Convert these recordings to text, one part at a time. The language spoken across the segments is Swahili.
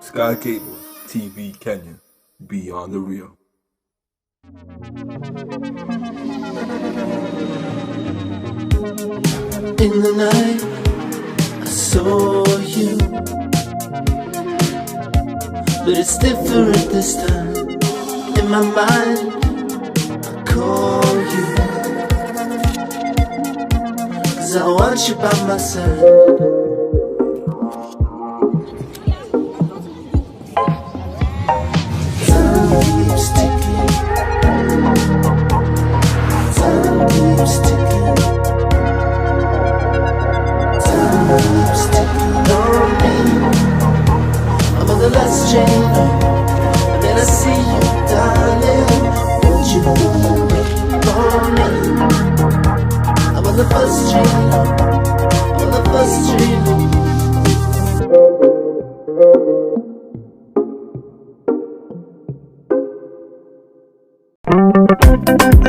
Sky Cable TV Kenya, Beyond the Real. In the night, I saw you, but it's different this time. In my mind, I call you, 'cause I want you by my side.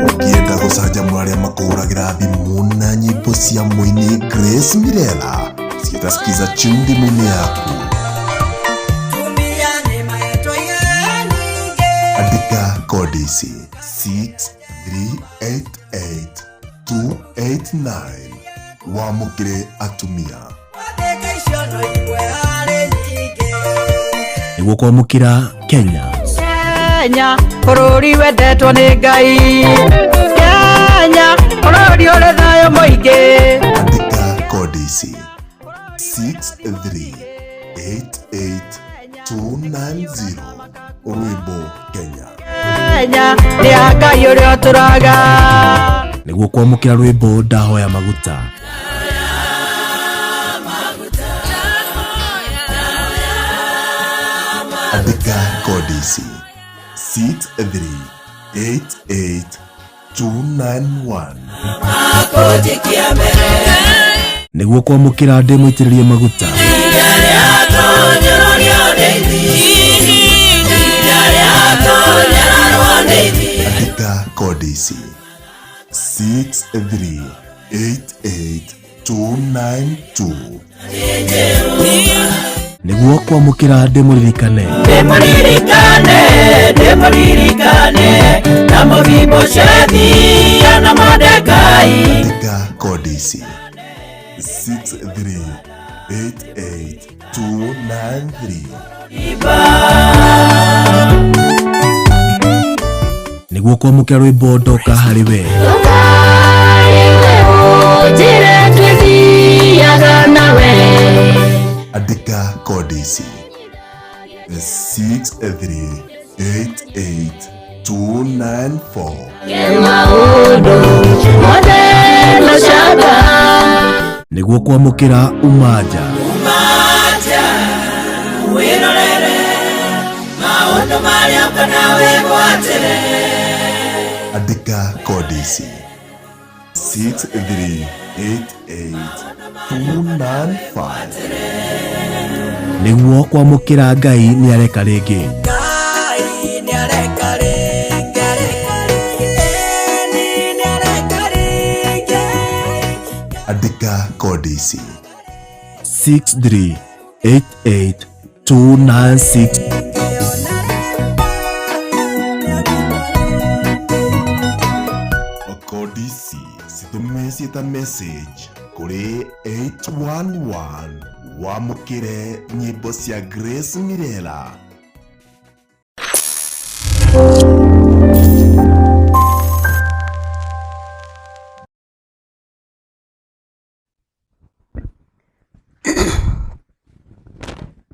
Ukienda gũcanjamũra arĩa makũhũragĩra thimũ na nyĩmbo cia mũini Grace Mirela, ciitasikiza chimbi-muni yaku. Andika kodi ici 6388289 wamũkĩre atumia. Nĩguo kwamũkĩra Kenya. Kenya, bũrũri wendetwo nĩ Ngai. Kenya, bũrũri ũrĩ thayũ mũingĩ. Andika kodi ici 6388290 Rwĩmbo Kenya. Kenya, nĩ ya Ngai ũrĩa ũtũraga. Nĩguo kwamũkĩra rwĩmbo ndahoya maguta. Andika kodi ici 6388291 nĩguo kwamũkĩra ndĩmũitĩrĩrie maguta. Andika kodi ici 6388292 nĩguo kwamũkĩra ndĩmũririkane. Ndĩmũririkane na mũhimbo ciathia na Mordekai. Andika kodi ici 6388293 nĩguo kwamũkĩra rwĩmbo ndoka harĩ we. Andika kodi ici 6388294 nĩguo kwamũkĩra umaja. Wĩrorere maũndũ marĩa ũkanawe gwatĩre. Andika kodi ici 6388295 nĩguo kwamũkĩra Ngai nĩ areka rĩngĩ. Andika kodi ici 6388296 kodi ici citũmĩcie ta message kũrĩ 811 wamũkĩre nyĩmbo cia Grace Mirela.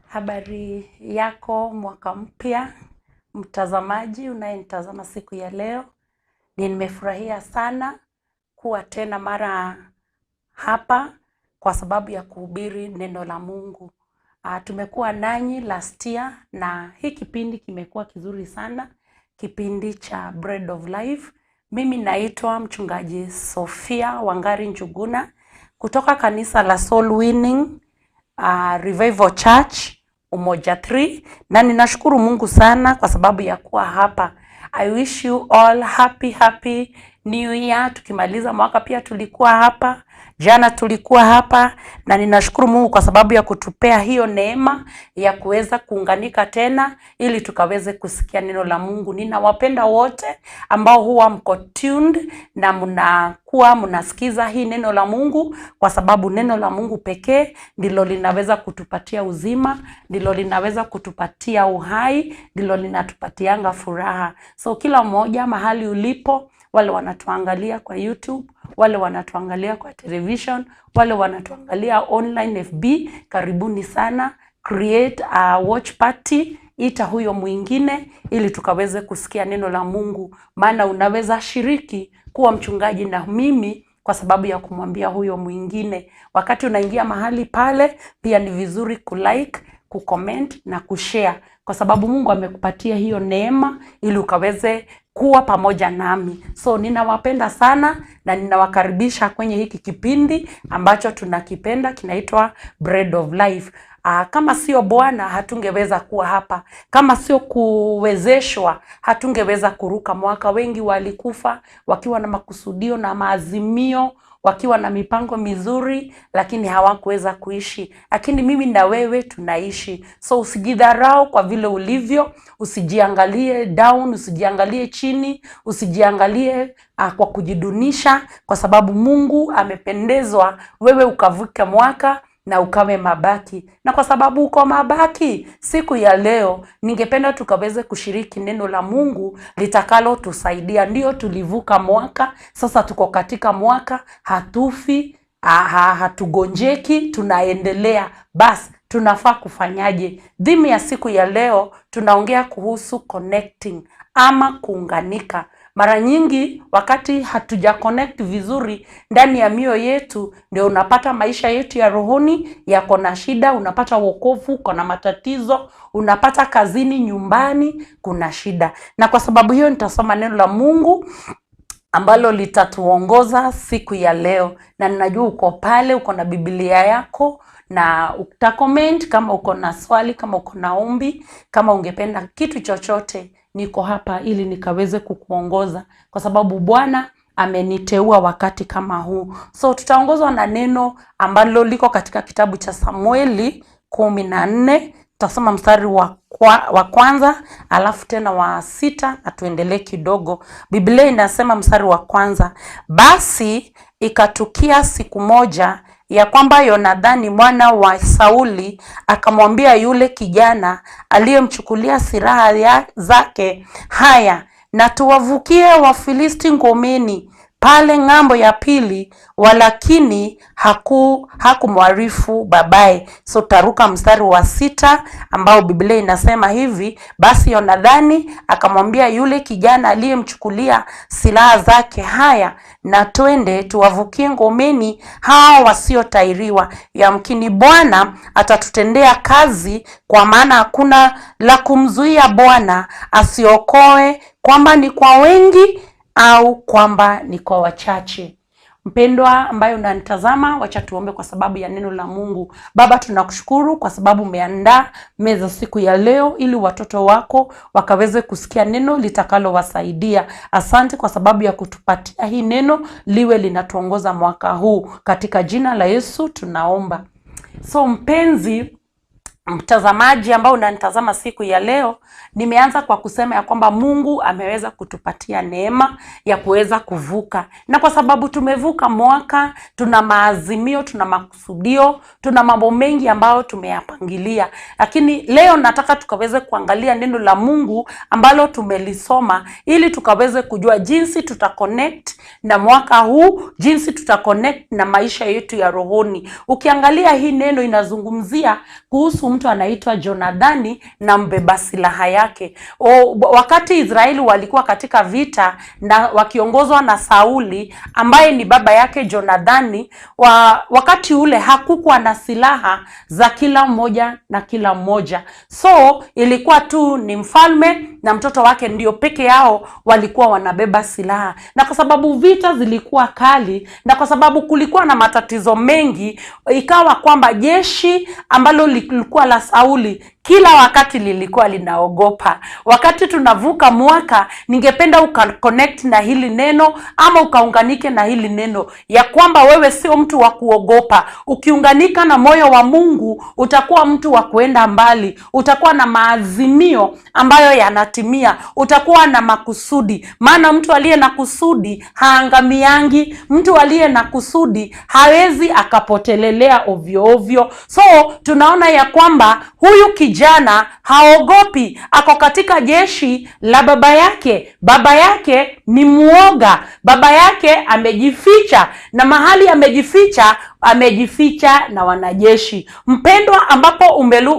Habari yako, mwaka mpya mtazamaji unayenitazama siku ya leo. Nimefurahia sana kuwa tena mara hapa kwa sababu ya kuhubiri neno la Mungu. Tumekuwa nanyi last year na hii kipindi kimekuwa kizuri sana, kipindi cha Bread of Life. Mimi naitwa mchungaji Sophia Wangari Njuguna kutoka kanisa la Soul Winning Revival Church Umoja 3, na ninashukuru Mungu sana kwa sababu ya kuwa hapa. I wish you all happy new year. Tukimaliza mwaka pia tulikuwa hapa, jana tulikuwa hapa, na ninashukuru Mungu kwa sababu ya kutupea hiyo neema ya kuweza kuunganika tena ili tukaweze kusikia neno la Mungu. Ninawapenda wote ambao huwa mko tuned na mnasikiza hii neno la Mungu, kwa sababu neno la Mungu pekee ndilo linaweza kutupatia uzima, ndilo linaweza kutupatia uhai, ndilo linatupatianga furaha. So kila mmoja mahali ulipo, wale wanatuangalia kwa YouTube, wale wanatuangalia kwa television, wale wanatuangalia online FB, karibuni sana. Create a watch party, ita huyo mwingine ili tukaweze kusikia neno la Mungu. Maana unaweza shiriki kuwa mchungaji na mimi kwa sababu ya kumwambia huyo mwingine. Wakati unaingia mahali pale, pia ni vizuri kulike, kucomment na kushare, kwa sababu Mungu amekupatia hiyo neema ili ukaweze kuwa pamoja nami. So ninawapenda sana na ninawakaribisha kwenye hiki kipindi ambacho tunakipenda, kinaitwa Bread of Life. Kama sio Bwana hatungeweza kuwa hapa. Kama sio kuwezeshwa hatungeweza kuruka mwaka. Wengi walikufa wakiwa na makusudio na maazimio, wakiwa na mipango mizuri, lakini hawakuweza kuishi. Lakini mimi na wewe tunaishi. So usijidharau kwa vile ulivyo, usijiangalie down, usijiangalie chini, usijiangalie kwa kujidunisha, kwa sababu Mungu amependezwa wewe ukavuke mwaka na ukawe mabaki. Na kwa sababu uko mabaki, siku ya leo ningependa tukaweze kushiriki neno la Mungu litakalo tusaidia. Ndio tulivuka mwaka, sasa tuko katika mwaka, hatufi, hatugonjeki, tunaendelea. Bas, tunafaa kufanyaje? Dhimu ya siku ya leo tunaongea kuhusu connecting ama kuunganika. Mara nyingi wakati hatuja connect vizuri ndani ya mioyo yetu, ndio unapata maisha yetu ya rohoni yako na shida, unapata wokovu kuna matatizo, unapata kazini, nyumbani kuna shida. Na kwa sababu hiyo nitasoma neno la Mungu ambalo litatuongoza siku ya leo. Na ninajua uko pale, uko na Biblia yako na utakoment kama uko na swali, kama uko na ombi, kama ungependa kitu chochote. Niko hapa ili nikaweze kukuongoza, kwa sababu Bwana ameniteua wakati kama huu. So tutaongozwa na neno ambalo liko katika kitabu cha Samueli 14. Tutasoma mstari wa kwanza alafu tena wa 6 na tuendelee kidogo. Biblia inasema mstari wa kwanza: basi ikatukia siku moja ya kwamba Yonadhani mwana wa Sauli akamwambia yule kijana aliyemchukulia silaha zake, haya na tuwavukie Wafilisti ngomeni pale ng'ambo ya pili, walakini hakumwarifu babaye. So taruka mstari wa 6 ambao Biblia inasema hivi: basi Yonadhani akamwambia yule kijana aliyemchukulia silaha zake, haya na twende tuwavukie ngomeni hao wasiotairiwa, yamkini Bwana atatutendea kazi, kwa maana hakuna la kumzuia Bwana asiokoe, kwamba ni kwa wengi au kwamba ni kwa wachache. Mpendwa ambaye unanitazama, wacha tuombe kwa sababu ya neno la Mungu. Baba, tunakushukuru kwa sababu umeandaa meza siku ya leo ili watoto wako wakaweze kusikia neno litakalo wasaidia. Asante kwa sababu ya kutupatia hii neno liwe linatuongoza mwaka huu, katika jina la Yesu tunaomba. So mpenzi mtazamaji ambao unanitazama siku ya leo, nimeanza kwa kusema ya kwamba Mungu ameweza kutupatia neema ya kuweza kuvuka. Na kwa sababu tumevuka mwaka, tuna maazimio, tuna makusudio, tuna mambo mengi ambayo tumeyapangilia. Lakini leo nataka tukaweze kuangalia neno la Mungu ambalo tumelisoma, ili tukaweze kujua jinsi tutaconnect na mwaka huu, jinsi tutaconnect na maisha yetu ya rohoni. Ukiangalia hii neno inazungumzia kuhusu mtu anaitwa Yonadhani na mbeba silaha yake. Wakati Israeli walikuwa katika vita na wakiongozwa na Sauli ambaye ni baba yake Yonadhani, wakati ule hakukuwa na silaha za kila mmoja na kila mmoja. So ilikuwa tu ni mfalme na mtoto wake ndio peke yao walikuwa wanabeba silaha. Na kwa sababu vita zilikuwa kali na kwa sababu kulikuwa na matatizo mengi, ikawa kwamba jeshi ambalo lilikuwa la Sauli kila wakati lilikuwa linaogopa. Wakati tunavuka mwaka, ningependa ukaconnect na hili neno ama ukaunganike na hili neno ya kwamba wewe sio mtu wa kuogopa. Ukiunganika na moyo wa Mungu, utakuwa mtu wa kuenda mbali, utakuwa na maazimio ambayo yanatimia, utakuwa na makusudi. Maana mtu aliye na kusudi haangamiangi, mtu aliye na kusudi hawezi akapotelelea ovyo ovyo. So tunaona ya kwamba huyu kijana haogopi, ako katika jeshi la baba yake. Baba yake ni muoga, baba yake amejificha, na mahali amejificha na wanajeshi. Mpendwa, ambapo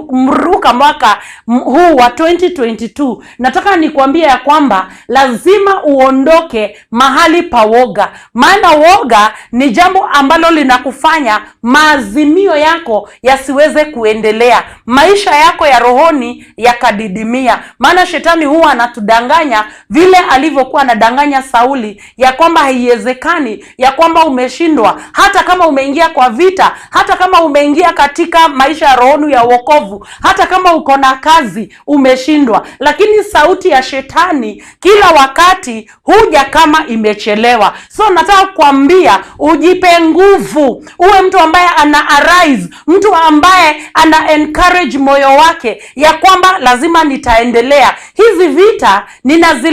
umruka mwaka huu wa 2022, nataka nikuambia ya kwamba lazima uondoke mahali pa woga. Maana woga ni jambo ambalo linakufanya maazimio yako yasiweze kuendelea, maisha yako ya rohoni yakadidimia. Maana shetani huwa anatudanganya vile alivyokuwa anadanganya Sauli ya kwamba haiwezekani, ya kwamba umeshindwa, hata kama umeingia kwa vita, hata kama umeingia katika maisha ya rohoni ya wokovu, hata kama uko na kazi, umeshindwa. Lakini sauti ya shetani kila wakati huja kama imechelewa. So nataka kuambia ujipe nguvu, uwe mtu ambaye ana arise, mtu ambaye ana encourage moyo wake ya kwamba lazima nitaendelea. Hizi vita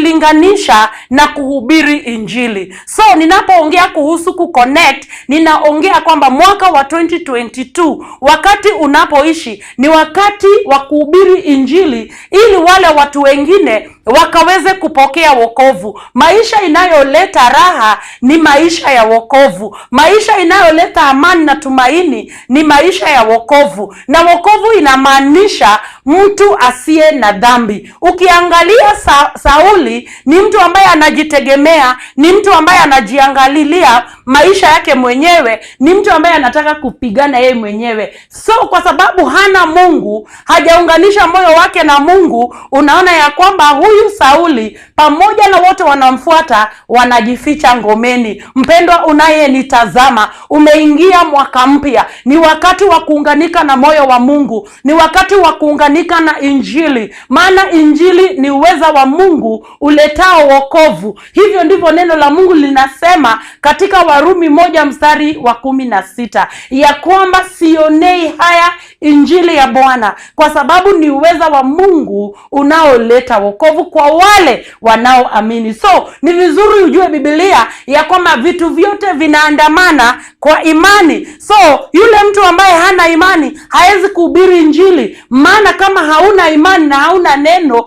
ninazilinganisha na kuhubiri injili. So ninapoongea kuhusu kuconnect, ninaongea kwamba mwaka wa 2022 wakati unapoishi ni wakati wa kuhubiri injili, ili wale watu wengine wakaweze kupokea wokovu. Maisha inayoleta raha ni maisha ya wokovu. Maisha inayoleta amani na tumaini ni maisha ya wokovu. Na wokovu inamaanisha mtu asiye na dhambi. Ukiangalia Sauli ni mtu ambaye anajitegemea, ni mtu ambaye anajiangalilia maisha yake mwenyewe, ni mtu ambaye anataka kupigana yeye mwenyewe. So kwa sababu hana Mungu, hajaunganisha moyo wake na Mungu, unaona ya kwamba huyu Sauli pamoja na wote wanamfuata wanajificha ngomeni. Mpendwa unayenitazama, umeingia mwaka mpya, ni wakati wa kuunganika na moyo wa Mungu, ni wakati wa kuunganika na injili. Maana injili ni uweza wa Mungu uletao wokovu. Hivyo ndivyo neno la Mungu linasema katika Warumi 1:16 ya kwamba sionei haya injili ya Bwana, kwa sababu ni uweza wa Mungu unaoleta wokovu kwa wale wanaoamini. So ni vizuri ujue Biblia ya kwamba vitu vyote vinaandamana kwa imani. So yule mtu ambaye hana imani hawezi kuhubiri injili. Maana kama hauna imani na hauna neno,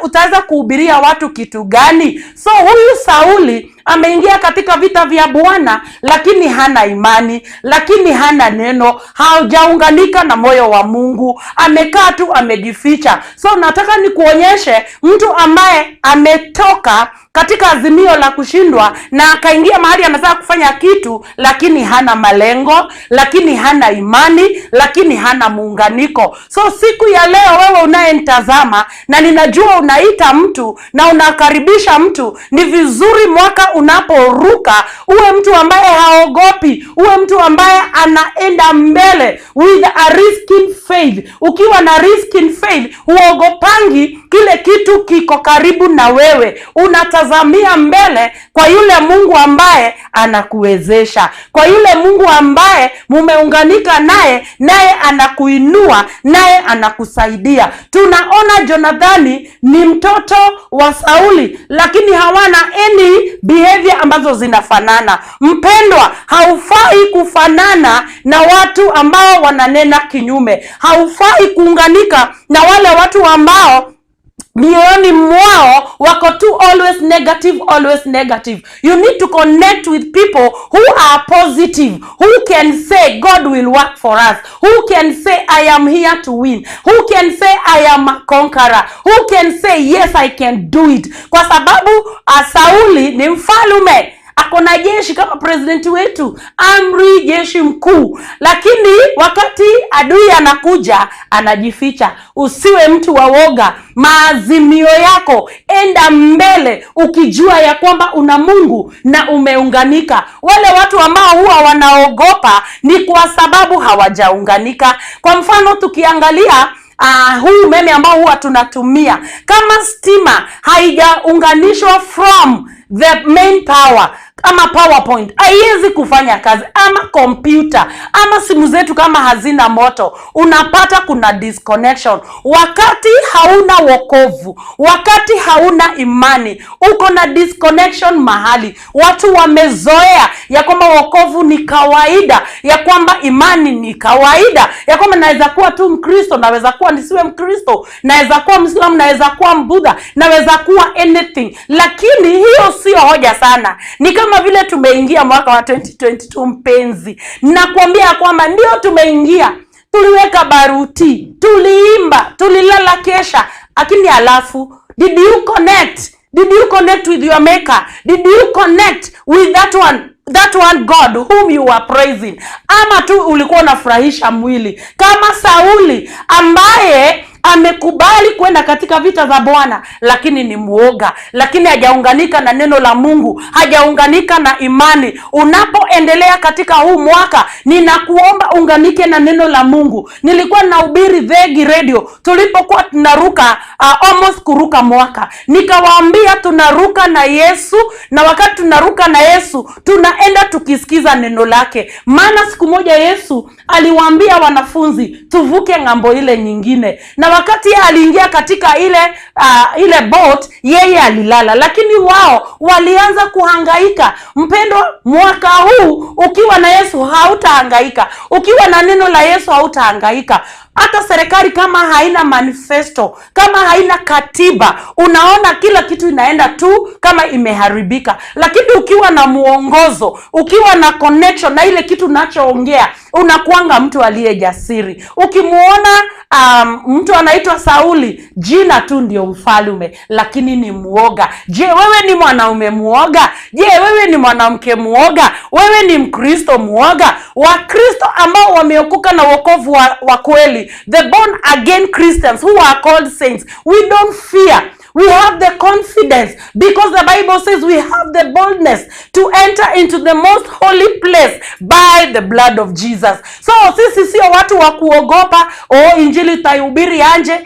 utaweza kuhubiria watu kitu gani? So huyu Sauli ameingia katika vita vya Bwana, lakini hana imani, lakini hana neno, hajaunganika na moyo wa Mungu, amekaa tu amejificha. So nataka nikuonyeshe mtu ambaye ametoka katika azimio la kushindwa na akaingia mahali anataka kufanya kitu, lakini hana malengo, lakini hana imani, lakini hana muunganiko. So siku ya leo wewe unayenitazama, na ninajua unaita mtu na unakaribisha mtu, ni vizuri mwaka unaporuka uwe mtu ambaye haogopi, uwe mtu ambaye anaenda mbele with a risk in faith. Ukiwa na risk in faith, huogopangi kile kitu kiko karibu na wewe, unatazamia mbele kwa yule Mungu ambaye anakuwezesha, kwa yule Mungu ambaye mumeunganika naye, naye anakuinua, naye anakusaidia. Tunaona Jonathani ni mtoto wa Sauli, lakini hawana any behavior ambazo zinafanana. Mpendwa, haufai kufanana na watu ambao wananena kinyume. Haufai kuunganika na wale watu ambao mioyoni mwao wako tu always negative. You need to connect with people who are positive, who can say God will work for us, who can say I am here to win, who can say I am a conqueror, who can say yes I can do it. Kwa sababu Sauli ni mfalme, akona jeshi kama president wetu, amri jeshi mkuu, lakini wakati adui anakuja anajificha. Usiwe mtu wa woga. Maazimio yako, enda mbele ukijua ya kwamba una Mungu na umeunganika. Wale watu ambao huwa wanaogopa ni kwa sababu hawajaunganika. Kwa mfano tukiangalia huu umeme ambao huwa tunatumia, kama stima haijaunganishwa from the main power, ama PowerPoint haiwezi kufanya kazi, ama computer, ama simu zetu kama hazina moto, unapata kuna disconnection. Wakati hauna wokovu, wakati hauna imani, uko na disconnection mahali. Watu wamezoea ya kwamba wokovu ni kawaida, ya kwamba imani ni kawaida, ya kwamba naweza kuwa tu Mkristo, naweza kuwa nisiwe Mkristo, naweza kuwa Muislamu, naweza kuwa Mbudha, naweza kuwa anything. Lakini hiyo sio hoja sana. Ni kama vile tumeingia mwaka wa 2022 mpenzi. Nakwambia kwamba ndio tumeingia, tuliweka baruti, tuliimba, tulilala kesha, lakini alafu did you connect with your maker? Did you connect with that one God whom you are praising? Ama tu ulikuwa unafurahisha mwili kama Sauli ambaye amekubali kwenda katika vita za Bwana, lakini ni muoga, lakini hajaunganika na neno la Mungu, hajaunganika na imani. Unapoendelea katika huu mwaka, ninakuomba unganike na neno la Mungu. Nilikuwa nahubiri Thegi Radio tulipokuwa tunaruka almost kuruka mwaka, nikawaambia tunaruka na Yesu, na wakati tunaruka na Yesu tunaenda tukisikiza neno lake. Maana siku moja Yesu aliwaambia wanafunzi tuvuke ngambo ile nyingine, na wakati aliingia katika ile boat, yeye alilala, lakini wao walianza kuhangaika. Mpendwa, mwaka huu ukiwa na Yesu hautahangaika, ukiwa na neno la Yesu hautahangaika. Hata serikali kama haina manifesto, kama haina katiba, unaona kila kitu inaenda tu kama imeharibika. Lakini ukiwa na muongozo, ukiwa na connection na ile kitu unachoongea, unakuanga mtu aliye jasiri. Ukimuona mtu anaitwa Sauli, jina tu ndio mfalme, lakini ni muoga. Je, wewe ni mwanaume muoga? Je, wewe ni mwanamke muoga? Wewe ni Mkristo muoga? Wakristo ambao wameokoka na wokovu wa kweli, the born again Christians who are called saints, we don't fear. We have the confidence because the Bible says we have the boldness to enter into the most holy place by the blood of Jesus. So sisi sio watu wa kuogopa, injili taihubiri anje,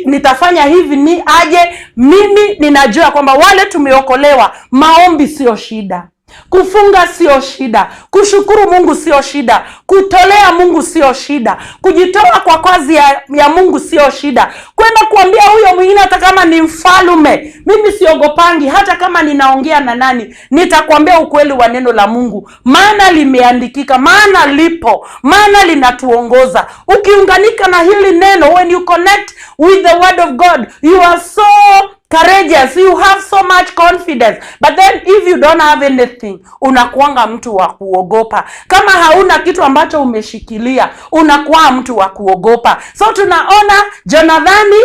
nitafanya hivi ni aje. Mimi ninajua kwamba wale tumeokolewa, maombi sio shida, kufunga sio shida, kushukuru Mungu sio shida, kutolea Mungu sio shida, kujitoa kwa kazi ya Mungu sio shida. Kwenda kuambia huyo mwingine hata kama ni mfalme, mimi siogopangi. Hata kama ninaongea na nani, nitakwambia ukweli wa neno la Mungu, maana limeandikika, maana lipo, maana linatuongoza. Ukiunganika na hili neno, when you connect with the word of God, you are so courageous, you have so much confidence. But then if you don't have anything, unakuanga mtu wa kuogopa. Kama hauna kitu ambacho umeshikilia, unakuwa mtu wa kuogopa. So tunaona Jonathani,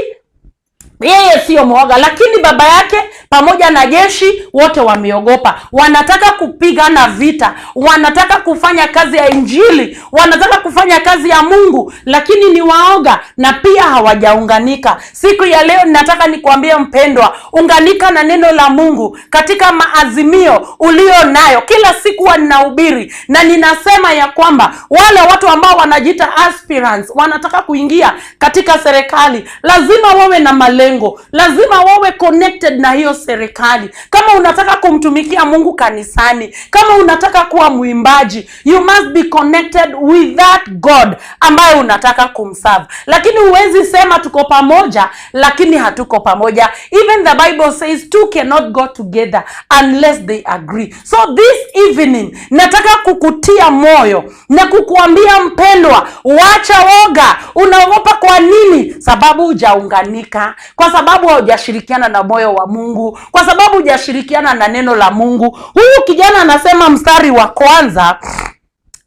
yeye sio mwoga, lakini baba yake pamoja na jeshi wote wameogopa. Wanataka kupigana vita, wanataka kufanya kazi ya injili, wanataka kufanya kazi ya Mungu, lakini ni waoga na pia hawajaunganika. Siku ya leo ninataka nikwambie mpendwa, unganika na neno la Mungu katika maazimio ulio nayo. Kila siku ninahubiri na ninasema ya kwamba wale watu ambao wanajiita aspirants, wanataka kuingia katika serikali, lazima wawe na malengo, lazima wawe connected na hiyo serikali. Kama unataka kumtumikia Mungu kanisani, kama unataka kuwa mwimbaji, you must be connected with that God ambaye unataka kumserve. Lakini huwezi sema tuko pamoja lakini hatuko pamoja. Even the Bible says two cannot go together unless they agree. So this evening nataka kukutia moyo na kukuambia mpendwa, wacha woga. Unaogopa kwa nini? Sababu hujaunganika, kwa sababu hujashirikiana na moyo wa Mungu, kwa sababu hujashirikiana na neno la Mungu. Huyu kijana anasema mstari wa kwanza,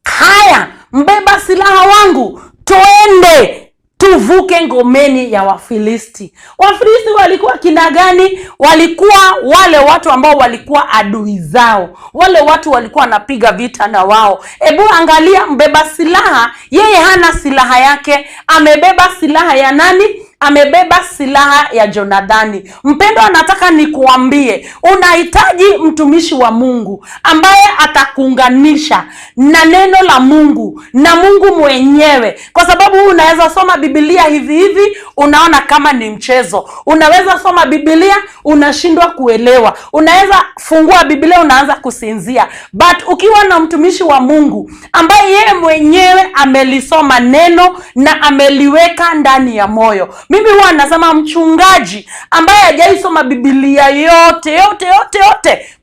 haya mbeba silaha wangu, tuende tuvuke ngomeni ya Wafilisti. Wafilisti walikuwa kina gani? Walikuwa wale watu ambao walikuwa adui zao, wale watu walikuwa wanapiga vita na wao. Ebu angalia mbeba silaha, yeye hana silaha yake, amebeba silaha ya nani? amebeba silaha ya Jonathani. Mpendwa, nataka nikuambie, unahitaji mtumishi wa Mungu ambaye atakuunganisha na neno la Mungu na Mungu mwenyewe, kwa sababu unaweza soma Biblia hivi hivi unaona kama ni mchezo. Unaweza soma Biblia unashindwa kuelewa. Unaweza fungua Biblia unaanza kusinzia. But ukiwa na mtumishi wa Mungu ambaye yeye mwenyewe amelisoma neno na ameliweka ndani ya moyo. Mimi huwa nasema mchungaji ambaye hajaisoma Biblia yote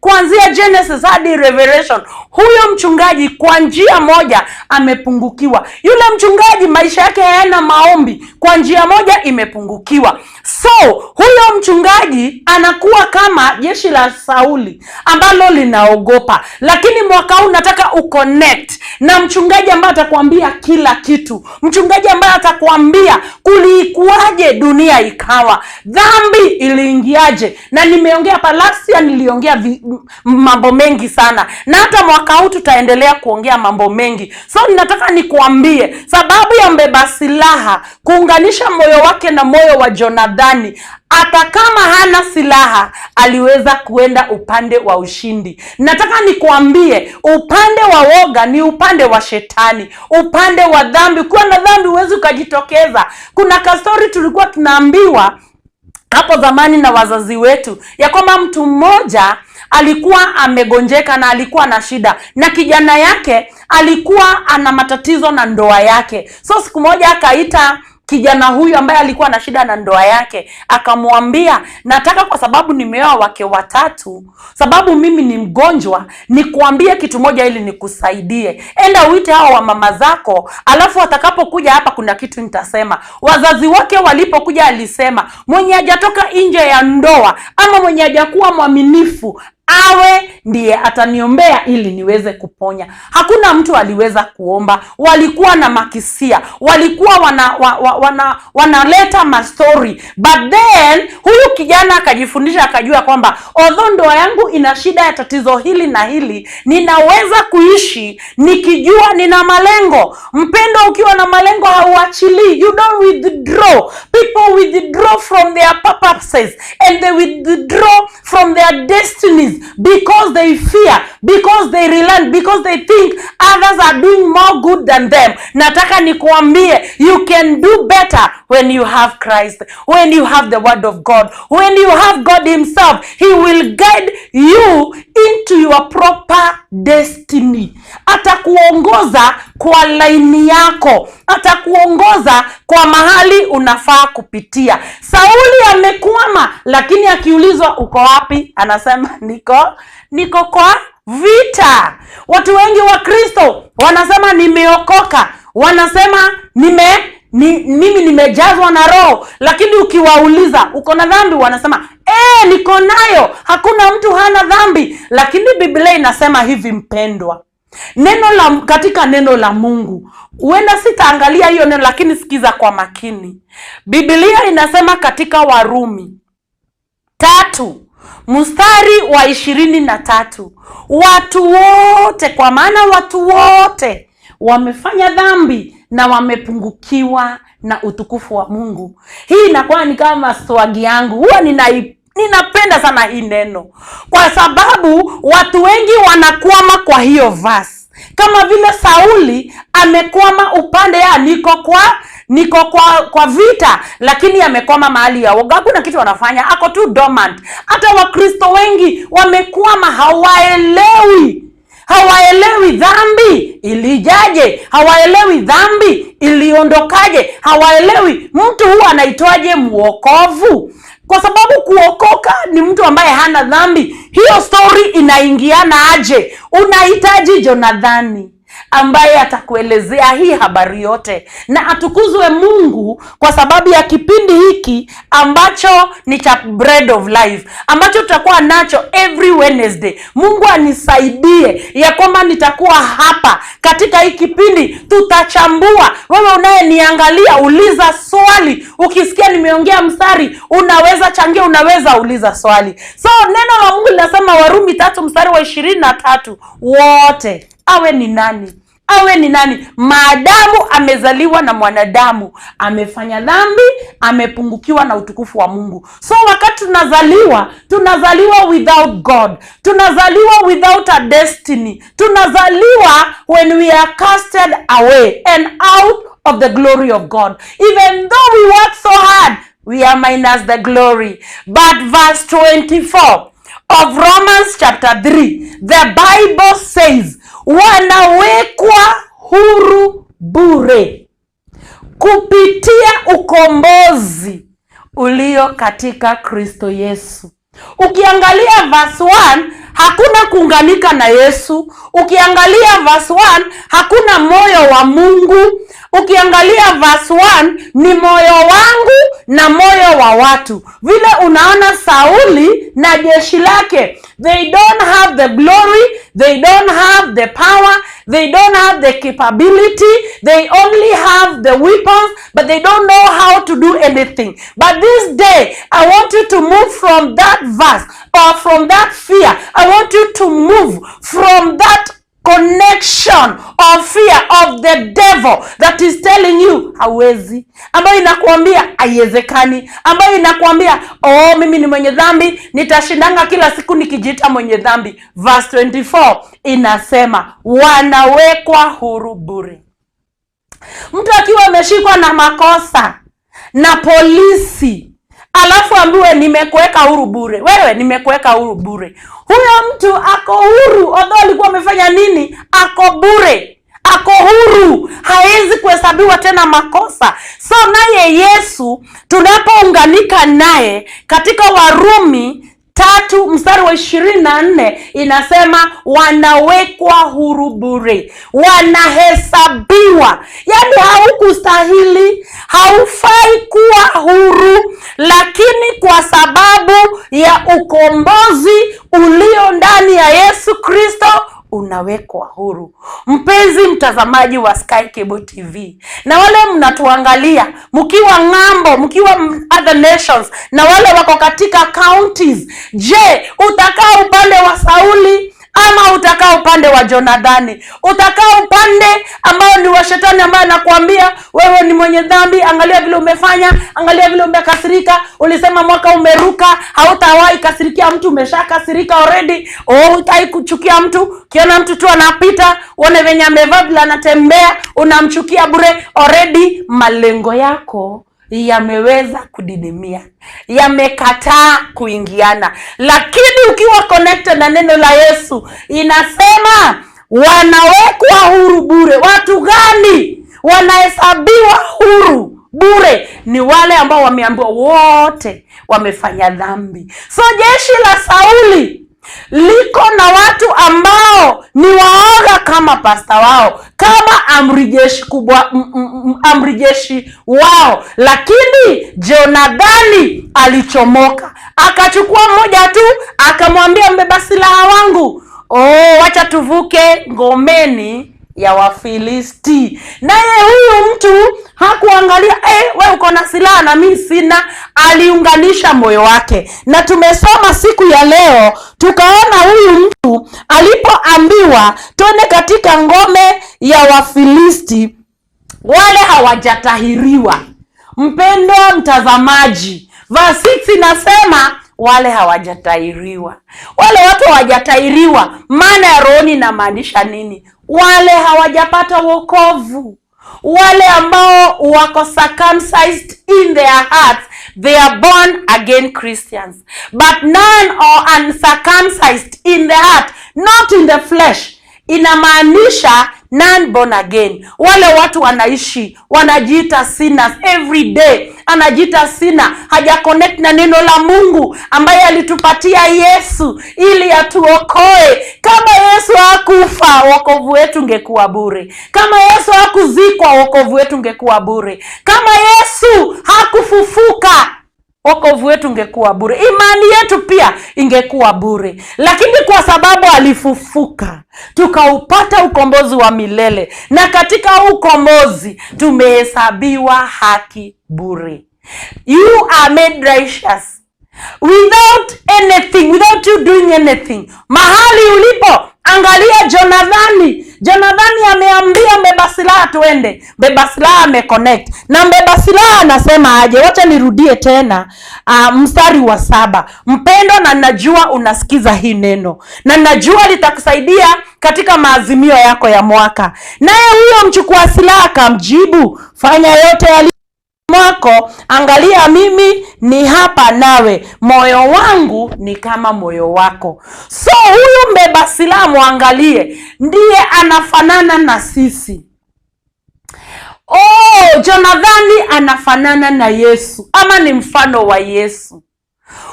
kuanzia Genesis hadi Revelation, huyo mchungaji kwa njia moja amepungukiwa. Yule mchungaji maisha yake hayana maombi, kwa njia moja imepungukiwa. So huyo mchungaji anakuwa kama jeshi la Sauli ambalo linaogopa. Lakini mwaka huu nataka uconnect na mchungaji ambaye atakwambia kila kitu. Mchungaji ambaye atakwambia kulikuaje dunia ikawa, dhambi iliingiaje. Na nimeongea hapa last year, niliongea mambo mengi sana, na hata mwaka huu tutaendelea kuongea mambo mengi. So ninataka nikuambie sababu ya mbeba silaha kuunganisha moyo wake na moyo wa Jonathani. Hata kama hana silaha aliweza kuenda upande wa ushindi. Nataka nikuambie upande wa woga ni upande wa shetani, upande wa dhambi. Ukiwa na dhambi huwezi ukajitokeza. Kuna kastori tulikuwa tunaambiwa hapo zamani na wazazi wetu ya kwamba mtu mmoja alikuwa amegonjeka na alikuwa na shida, na kijana yake alikuwa ana matatizo na ndoa yake. So siku moja akaita kijana huyu ambaye alikuwa na shida na ndoa yake, akamwambia, nataka kwa sababu nimeoa wake watatu, sababu mimi ni mgonjwa, nikuambie kitu moja ili nikusaidie. Enda uite hao wa mama zako, alafu atakapokuja hapa kuna kitu nitasema. Wazazi wake walipokuja alisema, mwenye hajatoka nje ya ndoa ama mwenye hajakuwa mwaminifu awe ndiye ataniombea ili niweze kuponya. Hakuna mtu aliweza kuomba. Walikuwa na makisia, walikuwa wanaleta mastori. But then huyu kijana akajifundisha, akajua kwamba although ndoa yangu ina shida ya tatizo hili na hili, ninaweza kuishi nikijua nina malengo. Mpendo, ukiwa na malengo hauachili. You don't withdraw. People withdraw from their purposes and they withdraw from their destinies because they fear, because they relent, because they think others are doing more good than them. Nataka nikuambie, you can do better when you have Christ, when you have the word of God, when you have God himself. He will guide you into your proper destiny. Atakuongoza kwa laini yako, atakuongoza kwa mahali unafaa kupitia. Sauli amekwama, lakini akiulizwa uko wapi, anasema niko kwa vita. Watu wengi wa Kristo wanasema nimeokoka, wanasema mimi nimejazwa na Roho, lakini ukiwauliza uko na dhambi, wanasema niko nayo. Hakuna mtu hana dhambi. Lakini Biblia inasema hivi, mpendwa, katika neno la Mungu, huenda sitaangalia hiyo neno, lakini sikiza kwa makini. Biblia inasema katika Warumi 3 mstari wa 23, watu wote, kwa maana watu wote wamefanya dhambi na wamepungukiwa na utukufu wa Mungu. Hii inakuwa ni kama swagi yangu. Huwa ninapenda sana hii neno, kwa sababu watu wengi wanakwama kwa hiyo verse. Kama vile Sauli amekwama upande ya niko kwa vita, lakini amekwama mahali ya woga. Hakuna kitu wanafanya, ako tu dormant. Hata Wakristo wengi wamekwama, hawaelewi dhambi ilijaje, hawaelewi dhambi iliondokaje, hawaelewi mtu huwa anaitwaje muokovu. Kwa sababu kuokoka ni mtu ambaye hana dhambi. Hiyo story inaingiana aje? Unahitaji Jonathani ambaye atakuelezea hii habari yote. Na atukuzwe Mungu kwa sababu ya kipindi hiki ambacho ni cha Bread of Life, ambacho tutakuwa nacho every Wednesday. Mungu anisaidie ya kwamba nitakuwa hapa katika hii kipindi, tutachambua. Wewe unayeniangalia, uliza swali. Ukisikia nimeongea mstari, unaweza changia, unaweza uliza swali. So neno la Mungu linasema, Warumi 3 mstari wa 23, wote, awe ni nani, awe ni nani, maadamu amezaliwa na mwanadamu, amefanya dhambi, amepungukiwa na utukufu wa Mungu. So wakati tunazaliwa without God, tunazaliwa without a destiny, tunazaliwa when we are casted away and out of the glory of God. Even though we work so hard, we are minus the glory. But verse 24 of Romans chapter 3, the Bible says, wanawekwa huru bure kupitia ukombozi ulio katika Kristo Yesu. Ukiangalia verse 1, hakuna kuunganika na Yesu. Ukiangalia verse 1, hakuna moyo wa Mungu. Ukiangalia verse 1, ni moyo wangu na moyo wa watu. Vile unaona Sauli na jeshi lake, they don't have the glory, they don't have the power, they don't have the capability, they only have the weapons, but they don't know how to do anything. But this day, I want you to move from that verse or from that fear. I want you to move from that connection of fear of the devil that is telling you hawezi, ambayo inakuambia haiwezekani, ambayo inakuambia mimi ni mwenye dhambi, nitashindanga kila siku nikijiita mwenye dhambi. Verse 24 inasema wanawekwa huru bure. Mtu akiwa ameshikwa na makosa na polisi, alafu ambiwe nimekuweka huru bure, wewe nimekuweka huru bure, huyo mtu ako huru. Although alikuwa amefanya nini, ako bure, ako huru, hawezi kuhesabiwa tena makosa. So naye Yesu tunapounganika naye katika Warumi 3:24 inasema wanawekwa huru bure, wanahesabiwa. Yani haukustahili, haufai kuwa huru, lakini kwa sababu ya ukombozi ulio ndani ya Yesu Kristo unawekwa huru. Mpenzi mtazamaji wa Sky Cable TV, na wale mnatuangalia mkiwa ng'ambo, mkiwa other nations, na wale wako katika counties, je, utakaa upande wa Sauli ama utakaa upande wa Jonathani? Utakaa upande ambao ni wa shetani, ambaye anakuambia wewe ni mwenye dhambi, angalia vile umefanya, angalia vile umekasirika, ulisema mwaka umeruka, hautawahi kasirikia mtu, umeshakasirika already. Hutaki kuchukia mtu, kiona mtu tu anapita, uone venye amevaa vile anatembea, unamchukia bure already. Malengo yako yameweza kudidimia, yamekataa kuingiana. Lakini ukiwa connected na neno la Yesu, inasema wanawekwa huru bure. Watu gani wanahesabiwa huru bure? Ni wale ambao wameambiwa wote wamefanya dhambi. So jeshi la Sauli liko na watu ambao ni waoga kama pasta wao, kama amri jeshi kubwa, amri jeshi wao. Lakini Jonathani alichomoka, akachukua mmoja tu, akamwambia mbeba silaha wangu, wacha tuvuke ngomeni ya Wafilisti. Naye huyu mtu hakuangalia wewe uko na silaha na mimi sina, aliunganisha moyo wake. Na tumesoma siku ya leo tukaona huyu mtu alipoambiwa tuone katika ngome ya Wafilisti, wale hawajatahiriwa. Mpendwa mtazamaji, verse 6 inasema wale hawajatahiriwa. Wale watu hawajatahiriwa, maana ya rohoni inamaanisha nini? Wale hawajapata wokovu, wale ambao wako circumcised in their hearts, they are born again Christians. But none are uncircumcised in the heart, not in the flesh. Inamaanisha none born again. Wale watu wanaishi, wanajiita sinners every day. Anajiita sinner, haja connect na neno la Mungu ambaye alitupatia Yesu ili atuokoe. Kama Yesu hakufa, wokovu wetu ungekuwa bure. Kama Yesu hakuzikwa, wokovu wetu ungekuwa bure. Kama Yesu hakufufuka, wokovu wetu ungekuwa bure. Imani yetu pia ingekuwa bure. Lakini kwa sababu alifufuka, tukaupata ukombozi wa milele. Na katika ukombozi tumehesabiwa haki bure. You are made righteous without anything, without you doing anything. Mahali ulipo, angalia Jonathani Jonadhani ameambia mbeba silaha twende. Mbeba silaha ameconnect. Na mbeba silaha anasema aje? Wacha nirudie tena mstari wa 7. Mpendwa, na najua unasikiza hii neno, na najua litakusaidia katika maazimio yako ya mwaka. Naye huyo mchukua silaha akamjibu, fanya yote yali mwako, angalia mimi ni hapa nawe, moyo wangu ni kama moyo wako. So huyu mbeba silaha, muangalie, ndiye anafanana na sisi. Jonadhani anafanana na Yesu, ama ni mfano wa Yesu.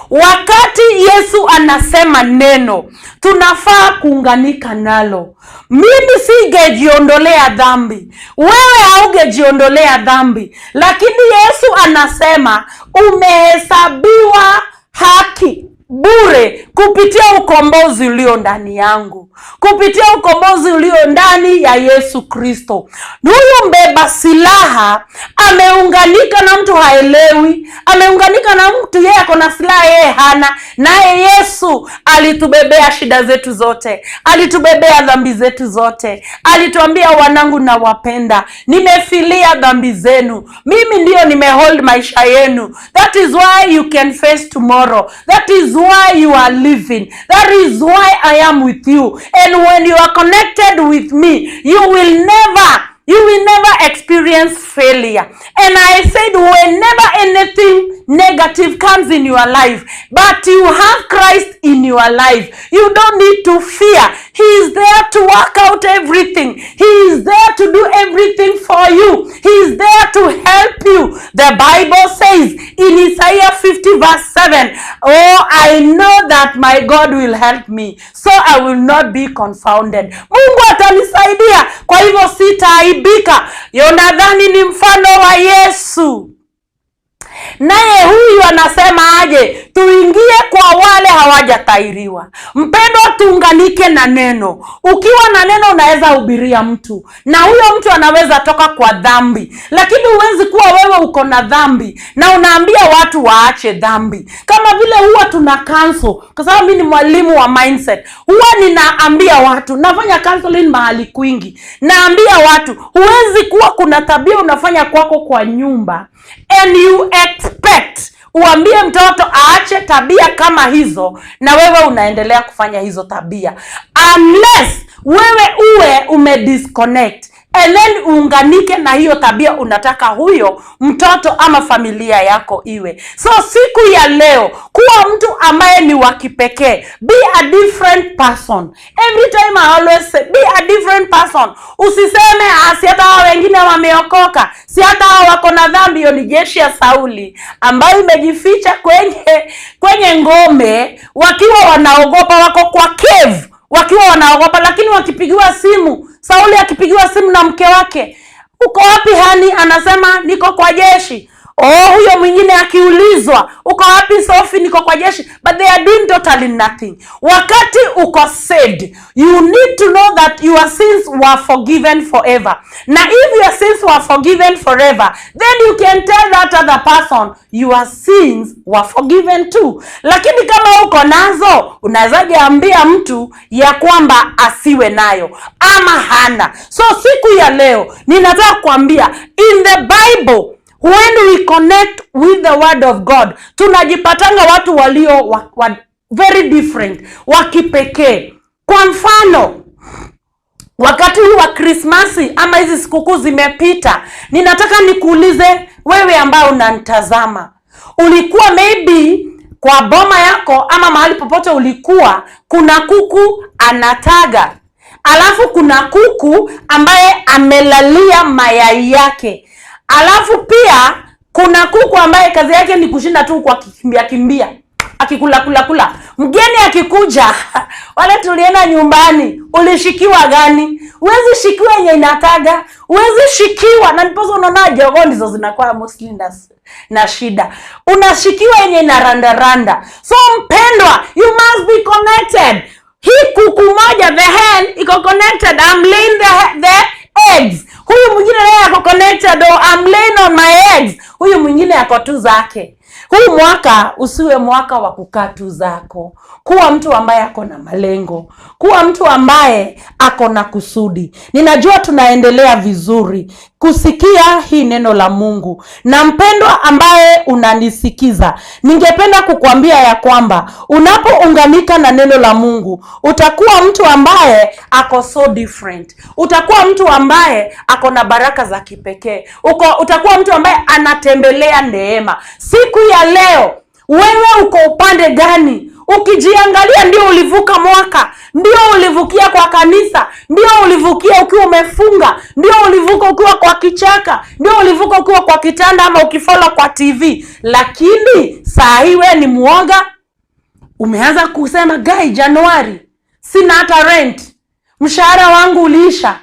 Wakati Yesu anasema neno, tunafaa kuunganika nalo. Mimi singejiondolea dhambi, wewe haugejiondolea dhambi, lakini Yesu anasema umehesabiwa haki bure kupitia ukombozi ulio ndani yangu, kupitia ukombozi ulio ndani ya Yesu Kristo. Huyu mbeba silaha ameunganika na mtu haelewi, ameunganika na mtu yeye ako na silaha yeye hana. Naye Yesu alitubebea shida zetu zote, alitubebea dhambi zetu zote, alituambia wanangu na wapenda, nimefilia dhambi zenu, mimi ndio nimehold maisha yenu. That is why you can face tomorrow, that is why you are living, that is why I am with you. And when you are connected with me, you will never experience failure. And I said, whenever anything negative comes in your life, but you have Christ in your life, you don't need to fear. He is there to work out everything. He is there to do everything for you. He is there to help you. The Bible says in Isaiah 50 verse 7, I know that my God will help me, so I will not be confounded. Mungu atanisaidia, kwa hivyo sitaaibika. Jonadhani ni mfano wa Yesu. Naye huyu anasema aje? Tuingie kwa wale hawajatairiwa. Mpendwa, tuunganike na neno. Ukiwa na neno unaweza hubiria mtu, na huyo mtu anaweza toka kwa dhambi. Lakini huwezi kuwa wewe uko na dhambi na unaambia watu waache dhambi. Kama vile huwa tuna cancel, kwa sababu mimi ni mwalimu wa mindset. Huwa ninaambia watu, nafanya counseling mahali kwingi. Naambia watu, huwezi kuwa kuna tabia unafanya kwako kwa nyumba and you expect uambie mtoto aache tabia kama hizo, na wewe unaendelea kufanya hizo tabia, unless wewe uwe umedisconnect and then uunganike na hiyo tabia unataka huyo mtoto ama familia yako iwe. So siku ya leo, kuwa mtu ambaye ni wa kipekee. Be a different person. Every time I always say, be a different person. Usiseme si hata hao wengine wameokoka, si hata hao wako na dhambi. Hiyo ni jeshi ya Sauli ambayo imejificha kwenye ngome, wakiwa wanaogopa, wako kwa cave wakiwa wanaogopa. Lakini wakipigiwa simu, Sauli akipigiwa simu na mke wake, uko wapi hani? Anasema niko kwa jeshi. Huyo mwingine akiulizwa, uko wapi Sophie? Niko kwa jeshi. But they are doing totally nothing. Wakati uko saved, you need to know that your sins were forgiven forever. Na if your sins were forgiven forever, then you can tell that other person your sins were forgiven too. Lakini kama uko nazo, unaweza ambia mtu ya kwamba asiwe nayo ama hana. So siku ya leo ninataka kuambia, in the Bible, when we connect with the word of God, tunajipatanga watu walio very different, wa kipekee. Kwa mfano, wakati wa Krismasi ama hizi sikukuu zimepita, ninataka nikuulize wewe ambao unanitazama, ulikuwa maybe kwa boma yako ama mahali popote ulikuwa, kuna kuku anataga, alafu kuna kuku ambaye amelalia mayai yake. Alafu pia kuna kuku ambaye kazi yake ni kushinda tu kwa kimbia akikula. Mgeni akikuja, wale tulienda nyumbani, ulishikiwa gani? Uwezi shikiwa yenye inataga, uwezi shikiwa. Na nipozo unaona jogoo ndizo zinakuwa mostly na shida. Unashikiwa yenye inarandaranda. So mpendwa, you must be connected. Hii kuku moja, the hen, iko connected. I'm laying the eggs. Huyu mwingine naye ako connected. I'm laying on my eggs. Huyu mwingine ako tu zake. Huu mwaka usiwe mwaka wa kukaa tu zako. Kuwa mtu ambaye ako na malengo. Kuwa mtu ambaye ako na kusudi. Ninajua tunaendelea vizuri kusikia hii neno la Mungu. Na mpendwa ambaye unanisikiza, ningependa kukuambia ya kwamba unapounganika na neno la Mungu, utakuwa mtu ambaye ako so different. Utakuwa mtu ambaye ako na baraka za kipekee. Utakuwa mtu ambaye anatembelea neema. Siku ya leo, wewe uko upande gani? Ukijiangalia, ndio ulivuka mwaka, ndio ulivukia kwa kanisa, ndio ulivukia ukiwa umefunga, ndio ulivuka ukiwa kwa kichaka, ndio ulivuka ukiwa kwa kitanda ama ukifollow kwa TV. Lakini saa hii wewe ni muoga. Umeanza kusema, "Guy, Januari sina hata rent. Mshahara wangu uliisha.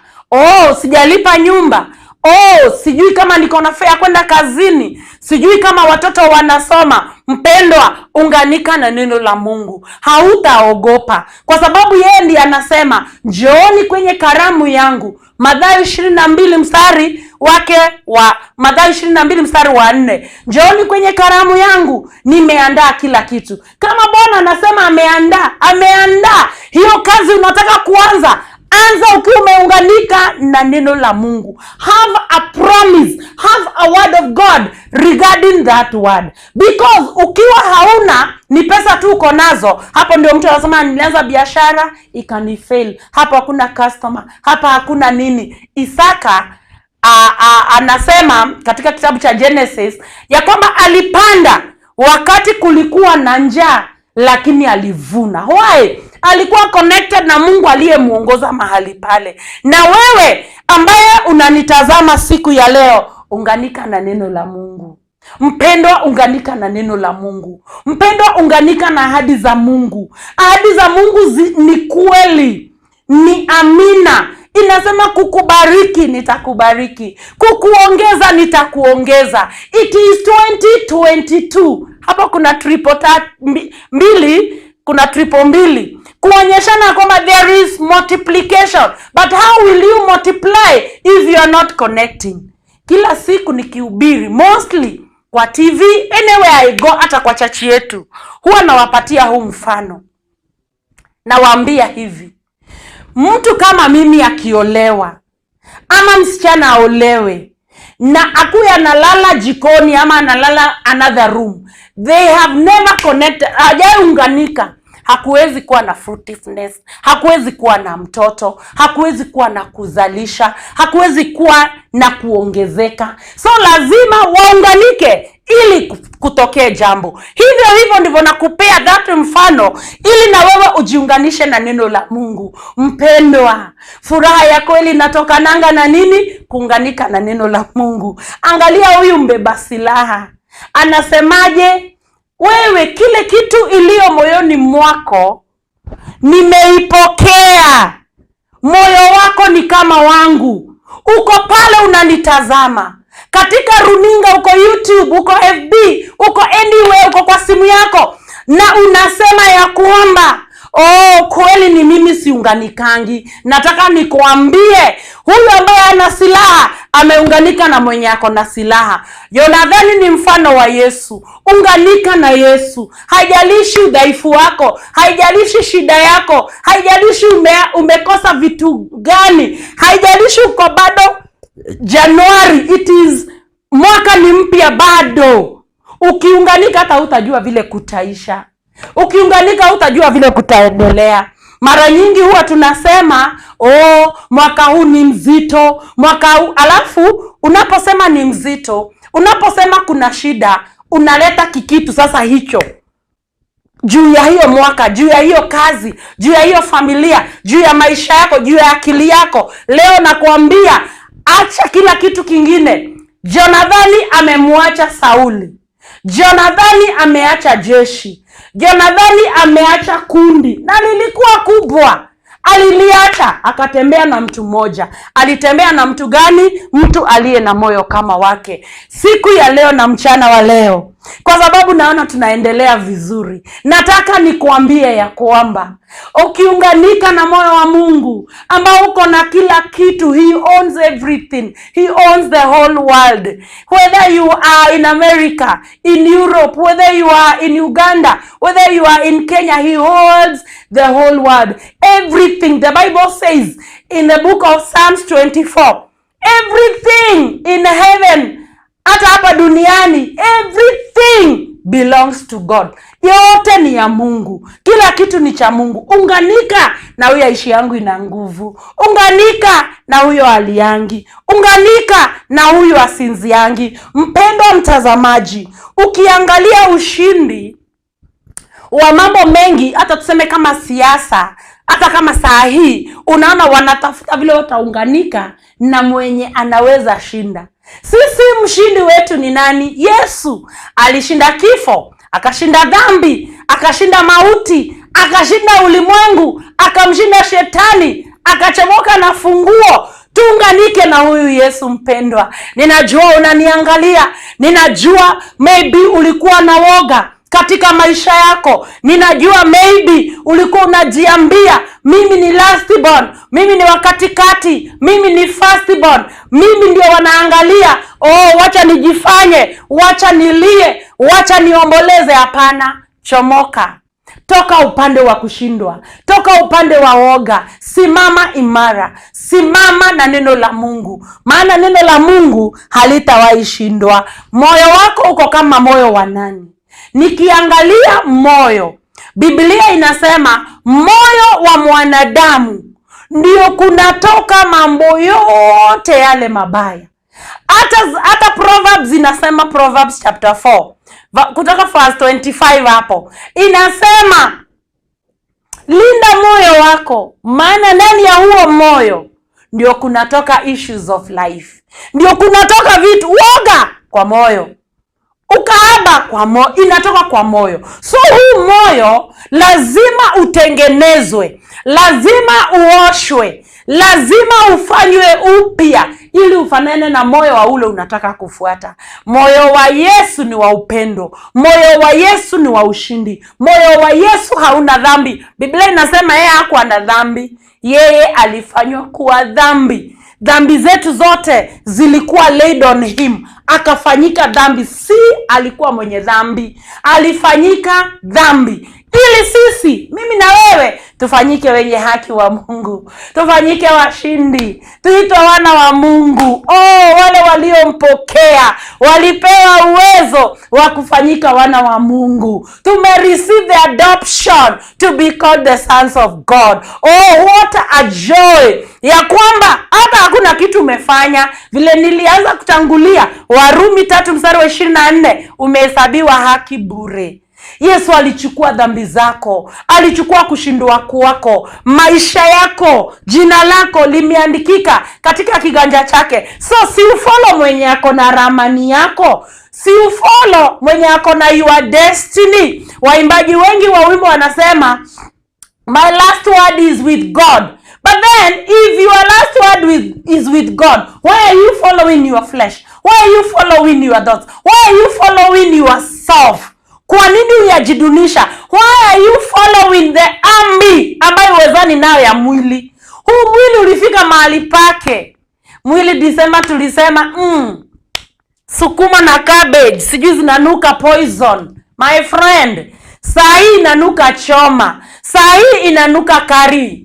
Sijalipa nyumba. Sijui kama niko na fare kwenda kazini. Sijui kama watoto wanasoma." Mpendwa, unganika na neno la Mungu. Hautaogopa. Kwa sababu yeye ndiye anasema, "Njooni kwenye karamu yangu." Mathayo 22 mstari wake wa Mathayo 22 mstari wa 4. "Njooni kwenye karamu yangu, nimeandaa kila kitu." Kama Bwana anasema ameandaa hiyo kazi unataka kuanza, anza ukiwa umeunganika na neno la Mungu. Have a promise, have a word of God regarding that word. Because ukiwa hauna, ni pesa tu uko nazo, hapo ndio mtu anasema, "Nilianza biashara ikanifail. Hapa hakuna customer, hapa hakuna nini." Isaka anasema katika kitabu cha Genesis ya kwamba alipanda wakati kulikuwa na njaa, lakini alivuna. Why? Alikuwa connected na Mungu aliyemuongoza mahali pale. Na wewe ambaye unanitazama siku ya leo, unganika na neno la Mungu. Mpendwa, unganika na neno la Mungu. Mpendwa, unganika na ahadi za Mungu. Ahadi za Mungu ni kweli, ni amina. Inasema kukubariki nitakubariki, kukuongeza nitakuongeza. It is 2022. Hapa kuna triple mbili, kuna triple mbili, kuonyeshana kwamba there is multiplication. But how will you multiply if you are not connecting? Kila siku nikihubiri, mostly kwa TV, anywhere I go, hata kwa chachi yetu, huwa nawapatia huu mfano. Nawaambia hivi, mtu kama mimi akiolewa, ama msichana aolewe, na akuwe analala jikoni ama analala another room, they have never connected, hajaunganika, hakuwezi kuwa na fruitfulness, hakuwezi kuwa na mtoto, hakuwezi kuwa na kuzalisha, hakuwezi kuwa na kuongezeka. So lazima waunganike ili kutokee jambo. Hivyo ndivyo nakupea that mfano, ili na wewe ujiunganishe na neno la Mungu. Mpendwa, furaha ya kweli inatokananga na nini? Kuunganika na neno la Mungu. Angalia huyu mbeba silaha, anasemaje? Wewe, kile kitu iliyo moyoni mwako nimeipokea. Moyo wako ni kama wangu. Uko pale unanitazama katika runinga, uko YouTube, uko FB, uko anywhere, uko kwa simu yako, na unasema ya kwamba, kweli ni mimi siunganikangi. Nataka nikuambie, huyu ambaye ana silaha ameunganika na mwenye ako na silaha. Yonathani ni mfano wa Yesu. Unganika na Yesu. Haijalishi udhaifu wako, haijalishi shida yako, haijalishi umekosa vitu gani, haijalishi uko bado Januari, it is mwaka ni mpya bado. Ukiunganika hata utajua vile kutaisha. Ukiunganika utajua vile kutaendelea. Mara nyingi huwa tunasema, mwaka huu ni mzito, mwaka huu. Alafu unaposema ni mzito, unaposema kuna shida, unaleta kikitu sasa hicho juu ya hiyo mwaka, juu ya hiyo kazi, juu ya hiyo familia, juu ya maisha yako, juu ya akili yako. Leo nakuambia, acha kila kitu kingine. Jonathani amemwacha Sauli. Jonathani ameacha jeshi. Jonathani ameacha kundi, na lilikuwa kubwa. Aliliacha, akatembea na mtu mmoja. Alitembea na mtu gani? Mtu aliye na moyo kama wake. Siku ya leo na mchana wa leo, kwa sababu naona tunaendelea vizuri. Nataka nikuambie ya kwamba ukiunganika na moyo wa Mungu ambao uko na kila kitu, he owns everything, he owns the whole world. Whether you are in America, in Europe, whether you are in Uganda, whether you are in Kenya, he holds the whole world. Everything, the Bible says in the book of Psalms 24, everything in heaven, hata hapa duniani, everything belongs to God. Yote ni ya Mungu. Kila kitu ni cha Mungu. Unganika na huyo aishi yangu ina nguvu. Unganika na huyo aliangi. Unganika na huyo asinziangi. Mpendwa mtazamaji, ukiangalia ushindi wa mambo mengi, hata tuseme kama siasa, hata kama saa hii, unaona wanatafuta vile wataunganika na mwenye anaweza shinda. Sisi mshindi wetu ni nani? Yesu. Alishinda kifo, akashinda dhambi, akashinda mauti, akashinda ulimwengu, akamshinda shetani, akachomoka na funguo. Tuunganike na huyu Yesu mpendwa. Ninajua unaniangalia, ninajua maybe ulikuwa na woga katika maisha yako. Ninajua maybe ulikuwa unajiambia, mimi ni last born, mimi ni wakatikati, mimi ni first born, mimi ndio wanaangalia, wacha nijifanye, wacha nilie, wacha niomboleze. Hapana, chomoka. Toka upande wa kushindwa, toka upande wa woga, simama imara, simama na neno la Mungu, maana neno la Mungu halitawahi shindwa. Moyo wako uko kama moyo wa nani? Nikiangalia moyo, Biblia inasema moyo wa mwanadamu ndio kunatoka mambo yote yale mabaya. Hata Proverbs inasema, Proverbs chapter 4 kutoka verse 25 hapo inasema, linda moyo wako, maana ndani ya huo moyo ndio kunatoka issues of life, ndio kunatoka vitu. Woga kwa moyo, ukahaba kwa moyo, inatoka kwa moyo. So huu moyo lazima utengenezwe, lazima uoshwe, lazima ufanywe upya ili ufanane na moyo wa ule unataka kufuata. Moyo wa Yesu ni wa upendo, moyo wa Yesu ni wa ushindi, moyo wa Yesu hauna dhambi. Biblia inasema yeye hakuwa na dhambi, yeye alifanywa kuwa dhambi. Dhambi zetu zote zilikuwa laid on him, akafanyika dhambi. Si alikuwa mwenye dhambi, alifanyika dhambi ili sisi, mimi na wewe, tufanyike wenye haki wa Mungu, tufanyike washindi, tuitwe wana wa Mungu. Wale waliompokea walipewa uwezo wa kufanyika wana wa Mungu. Receive the adoption to be called the sons of God. What a joy ya kwamba hata hakuna kitu umefanya. Vile nilianza kutangulia, Warumi 3:24, umehesabiwa haki bure. Yesu alichukua dhambi zako, alichukua kushindwa kwako, maisha yako, jina lako limeandikika katika kiganja chake. So si ufollow mwenye ako na ramani yako, si ufollow mwenye ako na your destiny. Waimbaji wengi wa wimbo wanasema, my last word is with God. But then, if your last word is with God, why are you following your flesh? Why are you following your thoughts? Why are you following yourself? Kwa nini uyajidunisha? Why are you following the army ambayo uwezani nayo ya mwili? Huu mwili ulifika mahali pake. Mwili Disemba tulisema, sukuma na cabbage, sijui zinanuka poison. My friend, saa hii inanuka choma. Saa hii inanuka kari.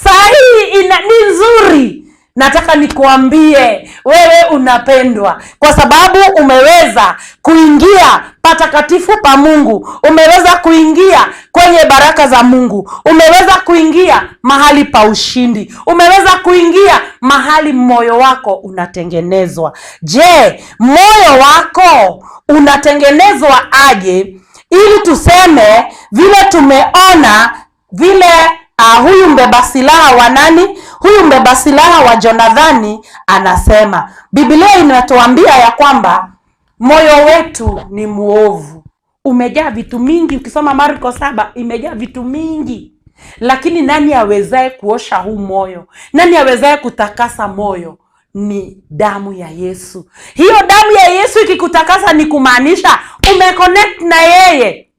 Saa hii ni nzuri. Nataka nikuambie, wewe unapendwa kwa sababu umeweza kuingia patakatifu pa Mungu. Umeweza kuingia kwenye baraka za Mungu. Umeweza kuingia mahali pa ushindi. Umeweza kuingia mahali moyo wako unatengenezwa. Je, moyo wako unatengenezwa aje ili tuseme vile tumeona vile huyu mbeba silaha wa nani? Huyu mbeba silaha wa Jonathani anasema. Biblia inatuambia ya kwamba moyo wetu ni muovu. Umejaa vitu mingi. Ukisoma Marko 7 imejaa vitu mingi. Lakini nani awezaye kuosha huu moyo? Nani awezaye kutakasa moyo? ni damu ya Yesu. Hiyo damu ya Yesu ikikutakasa ni kumaanisha umeconnect na yeye.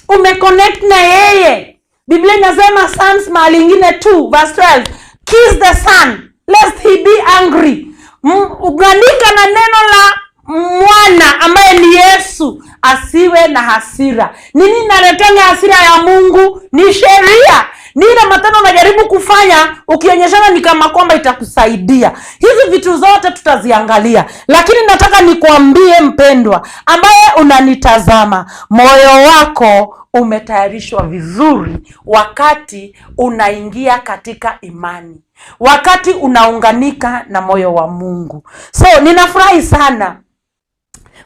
Umeconnect na yeye. Biblia inasema Psalms mahali ingine 2 verse 12, kiss the son lest he be angry. Uganika na neno la mwana ambaye ni Yesu, asiwe na hasira. Nini naletanga hasira ya Mungu? Ni sheria. Ni ile matendo unajaribu kufanya ukionyeshana ni kama kwamba itakusaidia. Hizi vitu zote tutaziangalia, lakini nataka nikuambie mpendwa ambaye unanitazama, moyo wako umetayarishwa vizuri wakati unaingia katika imani, wakati unaunganika na moyo wa Mungu. So ninafurahi sana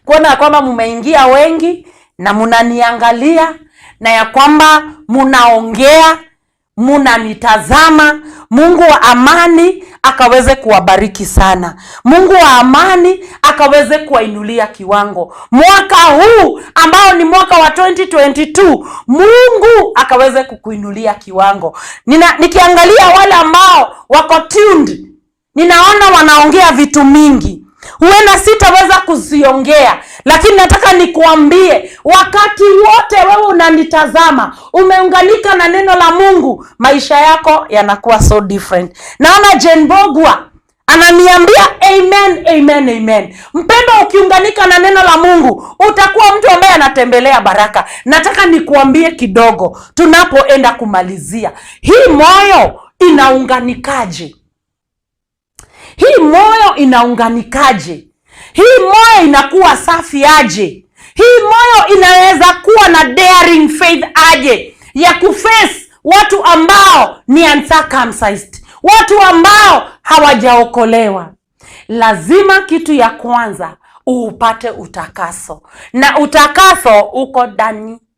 kuona kwamba mumeingia wengi na munaniangalia, na ya kwamba munaongea, munanitazama. Mungu wa amani akaweze kuwabariki sana. Mungu wa amani akaweze kuwainulia kiwango. Mwaka huu ambao ni mwaka wa 2022, Mungu akaweze kukuinulia kiwango. Nikiangalia wale ambao wako tuned, ninaona wanaongea vitu mingi. Huenda sitaweza kuziongea, lakini nataka nikuambie, wakati wote wewe unanitazama, umeunganika na neno la Mungu, maisha yako yanakuwa so different. Naona Jen Bogwa ananiambia amen, amen, amen. Mpendo, ukiunganika na neno la Mungu, utakuwa mtu ambaye anatembelea baraka. Nataka nikuambie kidogo tunapoenda kumalizia. Hii moyo inaunganikaje? Hii moyo inaunganikaje? Hii moyo inakuwa safi aje? Hii moyo inaweza kuwa na daring faith aje ya kuface watu ambao ni uncircumcised, watu ambao hawajaokolewa? Lazima kitu ya kwanza upate utakaso, na utakaso uko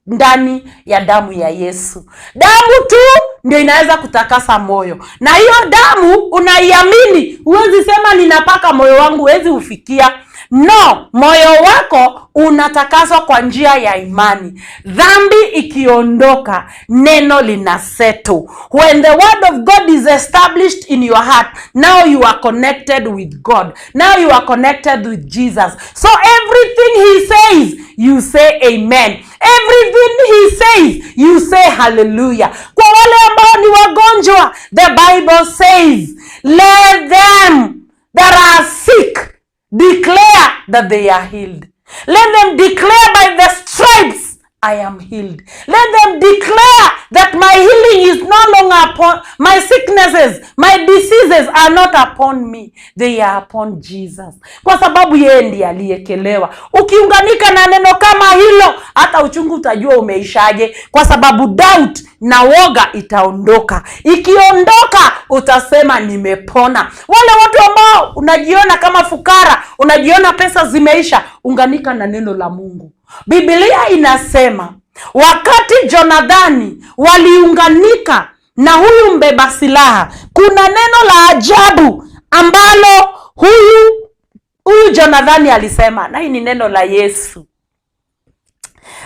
ndani ya damu ya Yesu. Damu tu ndio inaweza kutakasa moyo, na hiyo damu unaiamini. Huwezi sema ninapaka moyo wangu, huwezi ufikia. No, moyo wako unatakaswa kwa njia ya imani. Dhambi ikiondoka, neno linaseto. When the word of God is established in your heart, now you are connected with God. Now you are connected with Jesus. So everything he says, you say amen. Everything he says, you say hallelujah. Kwa wale ambao ni wagonjwa, the Bible says, let them that are sick declare that they are healed. Let them declare by the stripes I am healed. Let them declare that my healing is no longer upon my sicknesses, my diseases are not upon me, they are upon Jesus. Kwa sababu yeye ndiye aliyekelewa. Ukiunganika na neno kama hilo, hata uchungu utajua umeishaje, kwa sababu doubt na woga itaondoka. Ikiondoka utasema nimepona. Wale watu ambao unajiona kama fukara, unajiona pesa zimeisha, unganika na neno la Mungu. Biblia inasema wakati Jonathani waliunganika na huyu mbeba silaha, kuna neno la ajabu ambalo huyu Jonathani alisema, na hii ni neno la Yesu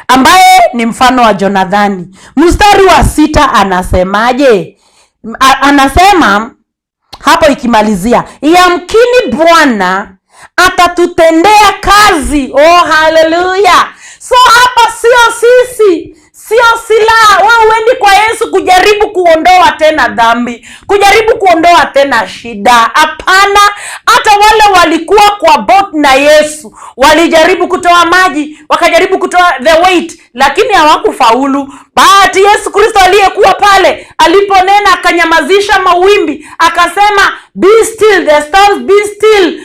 ambaye ni mfano wa Jonathani. Mstari wa 6 anasemaje? Anasema hapo ikimalizia, yamkini Bwana atatutendea kazi. Oh, hallelujah. So hapa sio silaha. Wewe uendi kwa Yesu kujaribu kuondoa tena dhambi, kujaribu kuondoa tena shida. Hapana. Hata wale walikuwa kwa boat na Yesu walijaribu kutoa maji, wakajaribu kutoa the weight, lakini hawakufaulu. Bahati Yesu Kristo aliyekuwa pale aliponena, akanyamazisha mawimbi, akasema be still, the storms be still,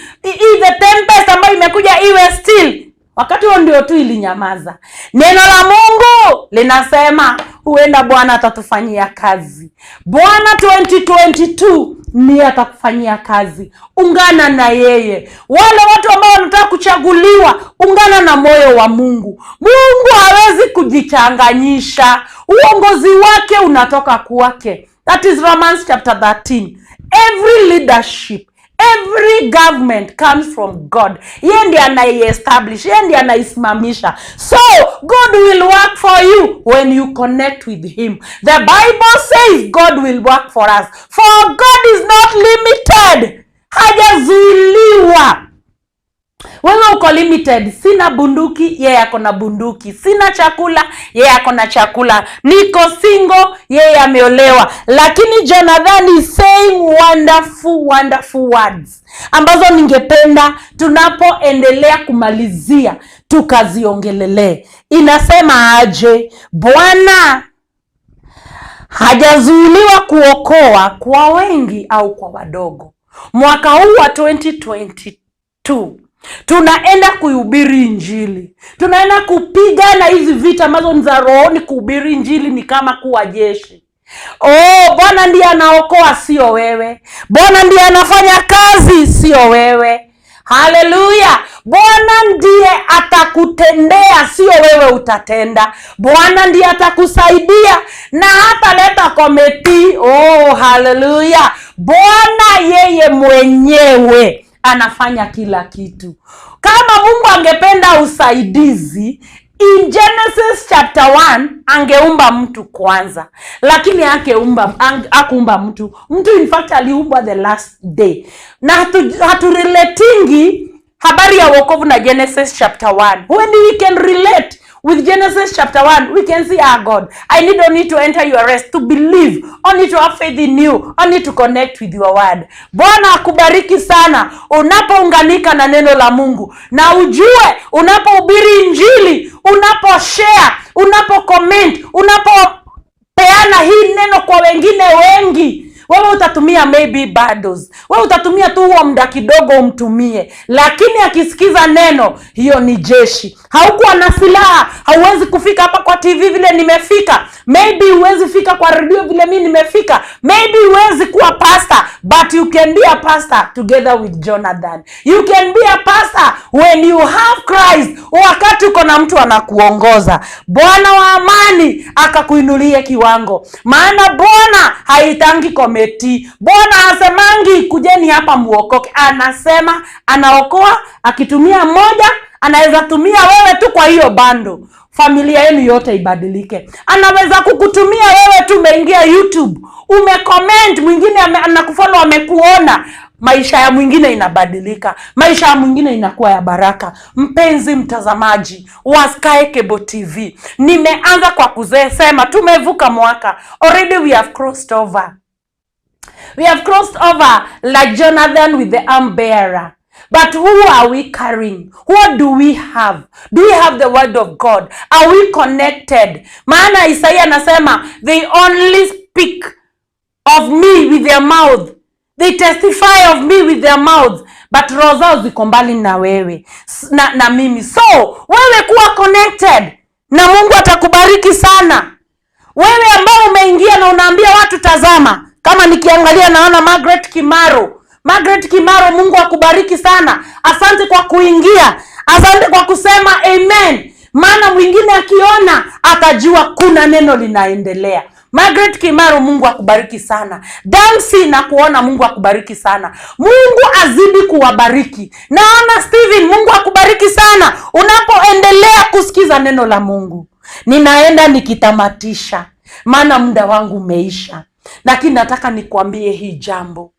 the tempest ambayo imekuja iwe still. Wakati huo ndio tu ilinyamaza. Neno la Mungu linasema huenda Bwana atatufanyia kazi. Bwana 2022 ni atakufanyia kazi. Ungana na yeye. Wale watu ambao wanataka kuchaguliwa, ungana na moyo wa Mungu. Mungu hawezi kujichanganyisha. Uongozi wake unatoka kwake. That is Romans chapter 13. Every leadership, every government comes from God. Yeye ndiye anaiestablish, yeye ndiye anaisimamisha. So God will work for you when you connect with him. The Bible says God will work for us. For God is not limited hajazuiliwa. Wewe uko limited. Sina bunduki, yeye ako na bunduki. Sina chakula, yeye ako na chakula. Niko single, yeye ameolewa. Lakini Jonathan is saying wonderful words ambazo ningependa tunapoendelea kumalizia tukaziongelele. Inasema aje? Bwana hajazuiliwa kuokoa kwa wengi au kwa wadogo. Mwaka huu wa 2022 tunaenda kuhubiri injili. Tunaenda kupigana hizi vita ambazo ni za rohoni. Kuhubiri injili ni kama kuwa jeshi. Bwana ndiye anaokoa, sio wewe. Bwana ndiye anafanya kazi, sio wewe. Haleluya. Bwana ndiye atakutendea, sio wewe utatenda. Bwana ndiye atakusaidia na hata leta komiti. Haleluya. Bwana yeye mwenyewe anafanya kila kitu. Kama Mungu angependa usaidizi, in Genesis chapter 1 angeumba mtu kwanza, lakini hakuumba mtu. In fact aliumba the last day. Na haturelatingi habari ya wokovu na Genesis chapter 1. When we can relate with Genesis chapter 1, we can see our God. I need to enter your rest, to believe, only to have faith in you, only to connect with your word. Bwana akubariki sana unapounganika na neno la Mungu. Na ujue unapohubiri injili, unaposhare, unapocomment, unapopeana hii neno kwa wengine wengi, wewe utatumia maybe bundles. Wewe utatumia tu huo muda kidogo umtumie. Lakini akisikiza neno, hiyo ni jeshi. Haukuwa na silaha, hauwezi kufika hapa kwa TV vile nimefika. Maybe huwezi fika kwa radio vile mimi nimefika. Maybe huwezi kuwa pastor, but you can be a pastor together with Jonathan. You can be a pastor when you have Christ. Wakati uko na mtu anakuongoza. Bwana wa amani akakuinulie kiwango. Maana Bwana haitangi kometi. Bwana hasemangi kujeni hapa muokoke. Anasema anaokoa akitumia moja, anaweza tumia wewe tu kwa hiyo bando. Familia yenu yote ibadilike. Anaweza kukutumia wewe tu umeingia YouTube, umecomment, mwingine anakufollow, amekuona. Maisha ya mwingine inabadilika. Maisha ya mwingine inakuwa ya baraka. Mpenzi mtazamaji wa Sky Cable TV, nimeanza kwa kusema tumevuka mwaka. Already we have crossed over. We have crossed over like Jonathan with the arm bearer. But who are we carrying? What do we have? Do we have the word of God? Are we connected? Maana Isaiah anasema, they only speak of me with their mouth. They testify of me with their mouths. But roho zao ziko mbali na wewe na mimi. So, wewe kuwa connected na Mungu atakubariki sana. Wewe ambao umeingia na unaambia watu tazama. Kama nikiangalia naona Margaret Kimaro, Mungu akubariki sana. Asante kwa kuingia. Asante kwa kusema amen. Maana mwingine akiona atajua kuna neno linaendelea. Margaret Kimaro, Mungu akubariki sana. Dansi na kuona, Mungu akubariki sana. Mungu azidi kuwabariki. Naona Steven, Mungu akubariki sana unapoendelea kusikiza neno la Mungu. Ninaenda nikitamatisha, maana muda wangu umeisha. Lakini nataka nikuambie hii jambo,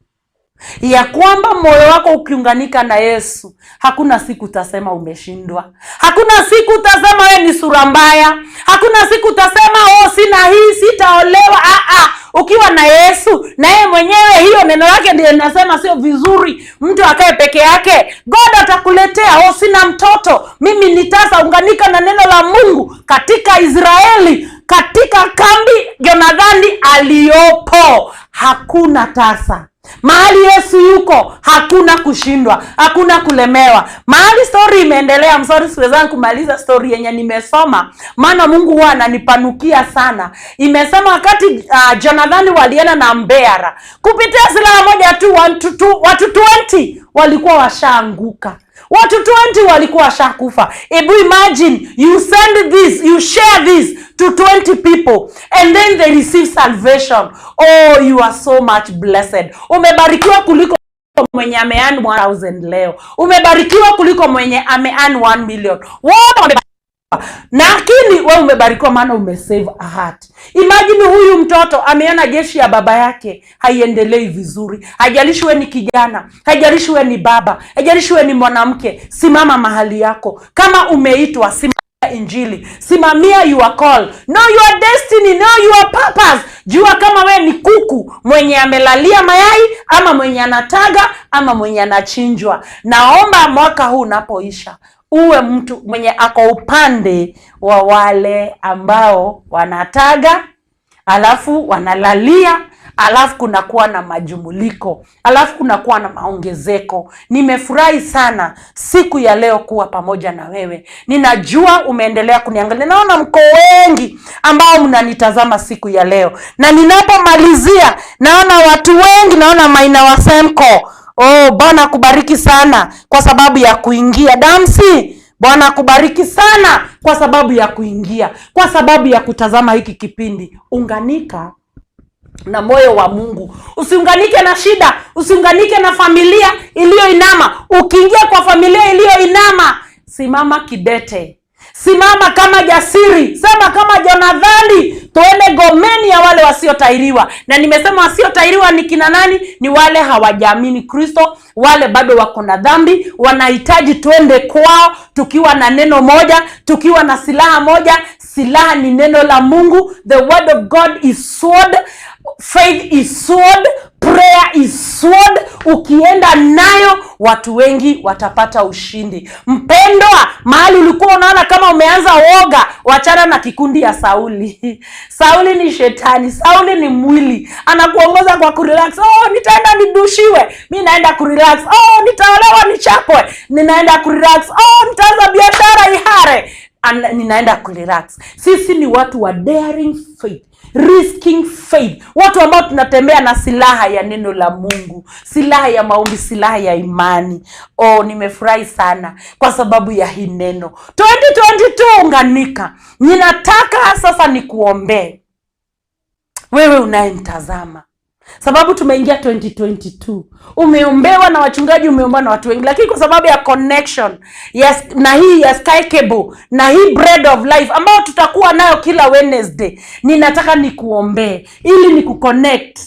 ya kwamba moyo wako ukiunganika na Yesu, hakuna siku utasema umeshindwa. Hakuna siku utasema wewe ni sura mbaya. Hakuna siku utasema sina hii, sitaolewa. Ukiwa na Yesu, na yeye mwenyewe hiyo neno lake ndiye linasema sio vizuri mtu akae peke yake. God atakuletea. Sina mtoto, mimi nitasa. Unganika na neno la Mungu katika Israeli, katika kambi Jonathan aliopo, hakuna tasa. Mahali Yesu yuko, hakuna kushindwa, hakuna kulemewa. Mahali story imeendelea, siweza kumaliza story yenye nimesoma, maana Mungu huwa ananipanukia sana. Imesema wakati Jonathan walienda na mbera, kupitia silaha moja tu, watu 20 walikuwa washaanguka. Watu 20 walikuwa washakufa. Ebu imagine, you send this, you share this to 20 people and then they receive salvation. You are so much blessed. Umebarikiwa kuliko mwenye amean 1,000 leo. Umebarikiwa kuliko mwenye amean 1 million. Wote lakini wewe umebarikiwa maana umesave a heart. Imagine huyu mtoto ameona jeshi ya baba yake haiendelei vizuri. Haijalishi wewe ni kijana, haijalishi wewe ni baba, haijalishi wewe ni mwanamke, simama mahali yako. Kama umeitwa, simama Injili, simamia your call, know your destiny, know your purpose. Jua kama we ni kuku mwenye amelalia mayai, ama mwenye anataga, ama mwenye anachinjwa. Naomba mwaka huu unapoisha uwe mtu mwenye ako upande wa wale ambao wanataga, alafu wanalalia, alafu kunakuwa na majumuliko, alafu kunakuwa na maongezeko. Nimefurahi sana siku ya leo kuwa pamoja na wewe. Ninajua umeendelea kuniangalia. Naona mko wengi ambao mnanitazama siku ya leo. Na ninapomalizia naona watu wengi, naona Maina wa Semko. Oh, Bwana kubariki sana kwa sababu ya kuingia. Damsi, Bwana kubariki sana kwa sababu ya kuingia, kwa sababu ya kutazama hiki kipindi. Unganika na moyo wa Mungu. Usiunganike na shida, usiunganike na familia iliyoinama. Ukiingia kwa familia iliyoinama, simama kidete. Simama kama jasiri, sema kama Jonathani, tuende gomeni ya wale wasiotairiwa. Na nimesema wasiotairiwa ni kina nani? Ni wale hawajaamini Kristo, wale bado wako na dhambi, wanahitaji tuende kwao tukiwa na neno moja, tukiwa na silaha moja. Silaha ni neno la Mungu. The word of God is sword. Faith is sword. Prayer is sword. Ukienda nayo watu wengi watapata ushindi. Mpendwa, mahali ulikuwa unaona kama umeanza woga, wachana na kikundi ya Sauli. Sauli ni shetani, Sauli ni mwili. Anakuongoza kwa kurelax. Oh, nitaenda nidushiwe, mimi naenda kurelax. Oh, nitaolewa nichapwe, ninaenda kurelax. Oh, nitaanza biashara ihare, ninaenda kurelax. Sisi ni watu wa daring faith, risking faith, watu ambao tunatembea na silaha ya neno la Mungu, silaha ya maombi, silaha ya imani. Oh, nimefurahi sana kwa sababu ya hii neno. 2022 unganika. Ninataka sasa nikuombee wewe unayenitazama, sababu tumeingia 2022. Umeombewa na wachungaji, umeombewa na watu wengi, lakini kwa sababu ya connection, yes, na hii ya Sky Cable, na hii Bread of Life ambao tutakuwa nayo kila Wednesday, ninataka nikuombee ili nikuconnect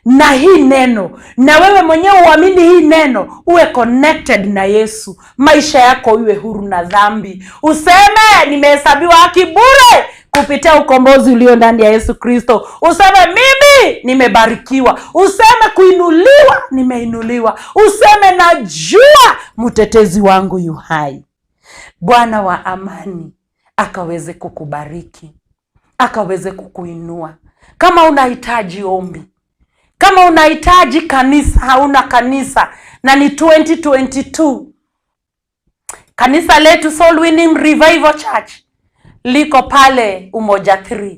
na hii neno, na wewe mwenyewe uamini hii neno, uwe connected na Yesu, maisha yako iwe huru na dhambi. Useme nimehesabiwa haki bure kupitia ukombozi ulio ndani ya Yesu Kristo. Useme mimi nimebarikiwa. Useme kuinuliwa, nimeinuliwa. Useme najua mtetezi wangu yu hai. Bwana wa amani akaweze kukubariki, akaweze kukuinua. Kama unahitaji ombi, kama unahitaji kanisa, hauna kanisa na ni 2022, kanisa letu Soul Winning Revival Church liko pale Umoja 3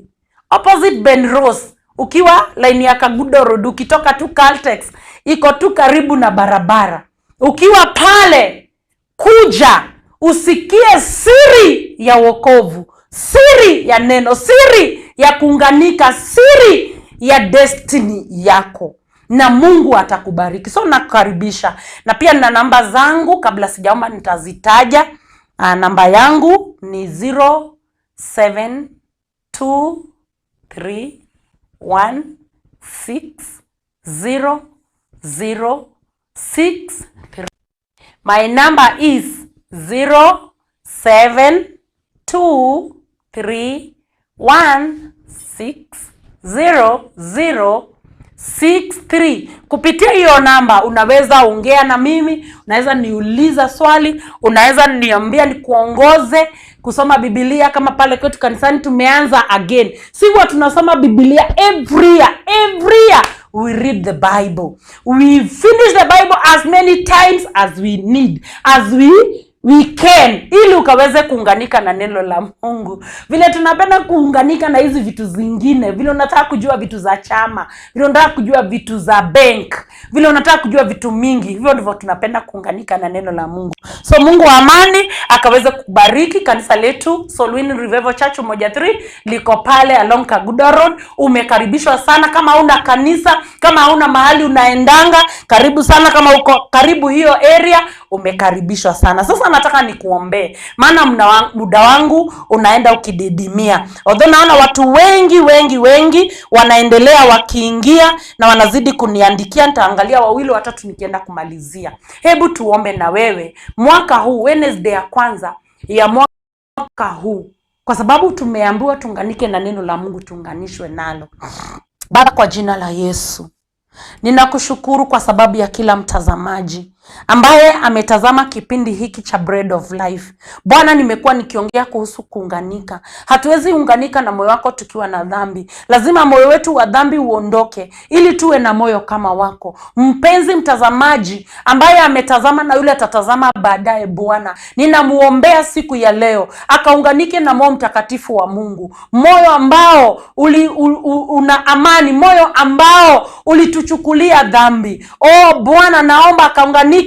opposite Ben Rose. Ukiwa line ya Kagudo Road, ukitoka tu Caltex, iko tu karibu na barabara. Ukiwa pale, kuja usikie siri ya wokovu, siri ya neno, siri ya kuunganika, siri ya destiny yako, na Mungu atakubariki. So nakukaribisha, na pia na namba zangu, kabla sijaomba nitazitaja. Namba yangu ni 0723160063. My number is 0723160063. Kupitia hiyo namba unaweza ongea na mimi, unaweza niuliza swali, unaweza niambia nikuongoze kusoma Biblia. Kama pale kwetu kanisani tumeanza again, sisi tunasoma Biblia every year. We read the Bible. We finish the Bible as many times as we need, as we can, ili ukaweze kuunganika na neno la Mungu. Vile tunapenda kuunganika na hizi vitu zingine, vile unataka kujua vitu za chama, vile unataka kujua vitu za bank, vile unataka kujua vitu mingi, hivyo ndivyo tunapenda kuunganika na neno la Mungu. So Mungu wa amani akaweze kubariki kanisa letu Solwini Revival Church 1-3 liko pale along Kaguda Road. Umekaribishwa sana. Kama una kanisa, kama una mahali unaendanga, karibu sana. Kama uko karibu hiyo area, umekaribishwa sana. Sasa nataka nikuombee, maana muda wangu unaenda ukididimia. Although naona watu wengi wanaendelea wakiingia na wanazidi kuniandikia, nitaangalia 2-3 nikienda kumalizia. Hebu tuombe na wewe mwaka huu, Wednesday ya kwanza ya mwaka huu, kwa sababu tumeambiwa tuunganike na neno la Mungu, tuunganishwe nalo. Baba, kwa jina la Yesu, ninakushukuru kwa sababu ya kila mtazamaji ambaye ametazama kipindi hiki cha Bread of Life. Bwana, nimekuwa nikiongea kuhusu kuunganika. Hatuwezi unganika na moyo wako tukiwa na dhambi. Lazima moyo wetu wa dhambi uondoke ili tuwe na moyo kama wako. Mpenzi mtazamaji ambaye ametazama na yule atatazama baadaye, Bwana, ninamuombea siku ya leo akaunganike na Roho Mtakatifu wa Mungu, moyo ambao una amani, moyo ambao ulituchukulia dhambi. Oh Bwana, naomba akaunganike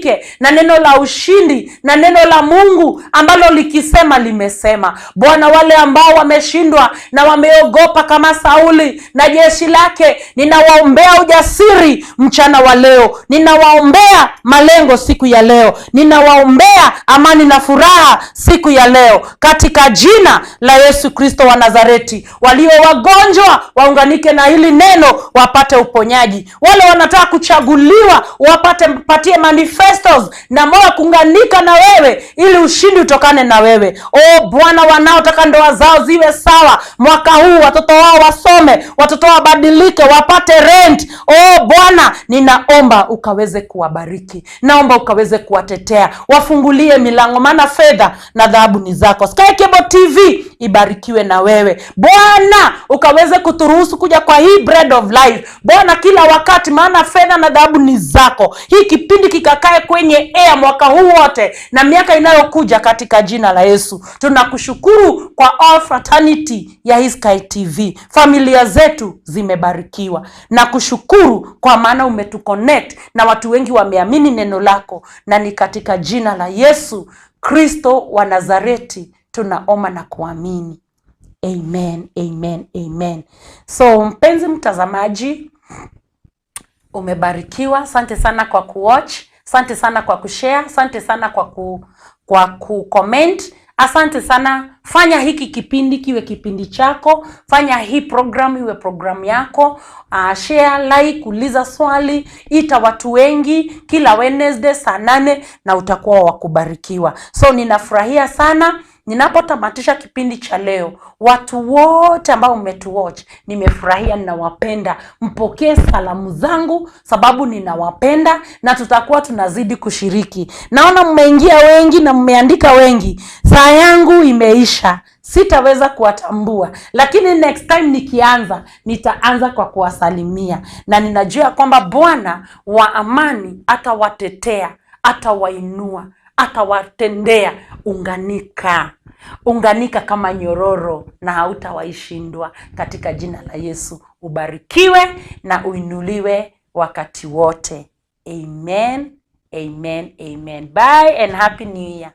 na neno la ushindi na neno la Mungu ambalo likisema limesema. Bwana, wale ambao wameshindwa na wameogopa kama Sauli na jeshi lake, ninawaombea ujasiri mchana wa leo. Ninawaombea malengo siku ya leo. Ninawaombea amani na furaha siku ya leo katika jina la Yesu Kristo wa Nazareti. Walio wagonjwa waunganike na hili neno wapate uponyaji. Wale wanataka kuchaguliwa patie manifestos na moyo kuunganika na wewe ili ushindi utokane na wewe. Oh Bwana, wanaotaka ndoa zao ziwe sawa mwaka huu, watoto wao wasome, watoto wao wabadilike, wapate rent. Oh Bwana, ninaomba ukaweze kuwabariki. Naomba ukaweze kuwatetea. Wafungulie milango, maana fedha na dhahabu ni zako. Sky Cable TV ibarikiwe na wewe. Bwana, ukaweze kuturuhusu kuja kwa hii Bread of Life. Bwana, kila wakati, maana fedha na dhahabu ni zako. Hii kipindi kikakae kwenye air mwaka huu wote na miaka inayokuja katika jina la Yesu. Tunakushukuru kwa all fraternity ya hii Sky TV. Familia zetu zimebarikiwa. Na kushukuru kwa maana umetuconnect na watu wengi wameamini neno lako, na ni katika jina la Yesu Kristo wa Nazareti tunaomba na kuamini. Amen, amen, amen. So mpenzi mtazamaji, umebarikiwa. Asante sana kwa kuwatch, asante sana kwa kushare, asante sana kwa kucomment. Asante sana. Fanya hiki kipindi kiwe kipindi chako. Fanya hii program iwe program yako. Share, like, uliza swali, ita watu wengi kila Wednesday saa 8 na utakuwa wakubarikiwa. So ninafurahia sana ninapotamatisha kipindi cha leo. Watu wote ambao umetuwatch, nimefurahia, ninawapenda. Mpokee salamu zangu sababu ninawapenda na tutakuwa tunazidi kushiriki. Naona mmeingia wengi na mmeandika wengi. Saa yangu imeisha, sitaweza kuwatambua, lakini next time nikianza, nitaanza kwa kuwasalimia, na ninajua kwamba Bwana wa amani atawatetea, atawainua, atawatendea. Unganika kama nyororo na hautawaishindwa katika jina la Yesu. Ubarikiwe na uinuliwe wakati wote. Amen, amen, amen. Bye and happy new year.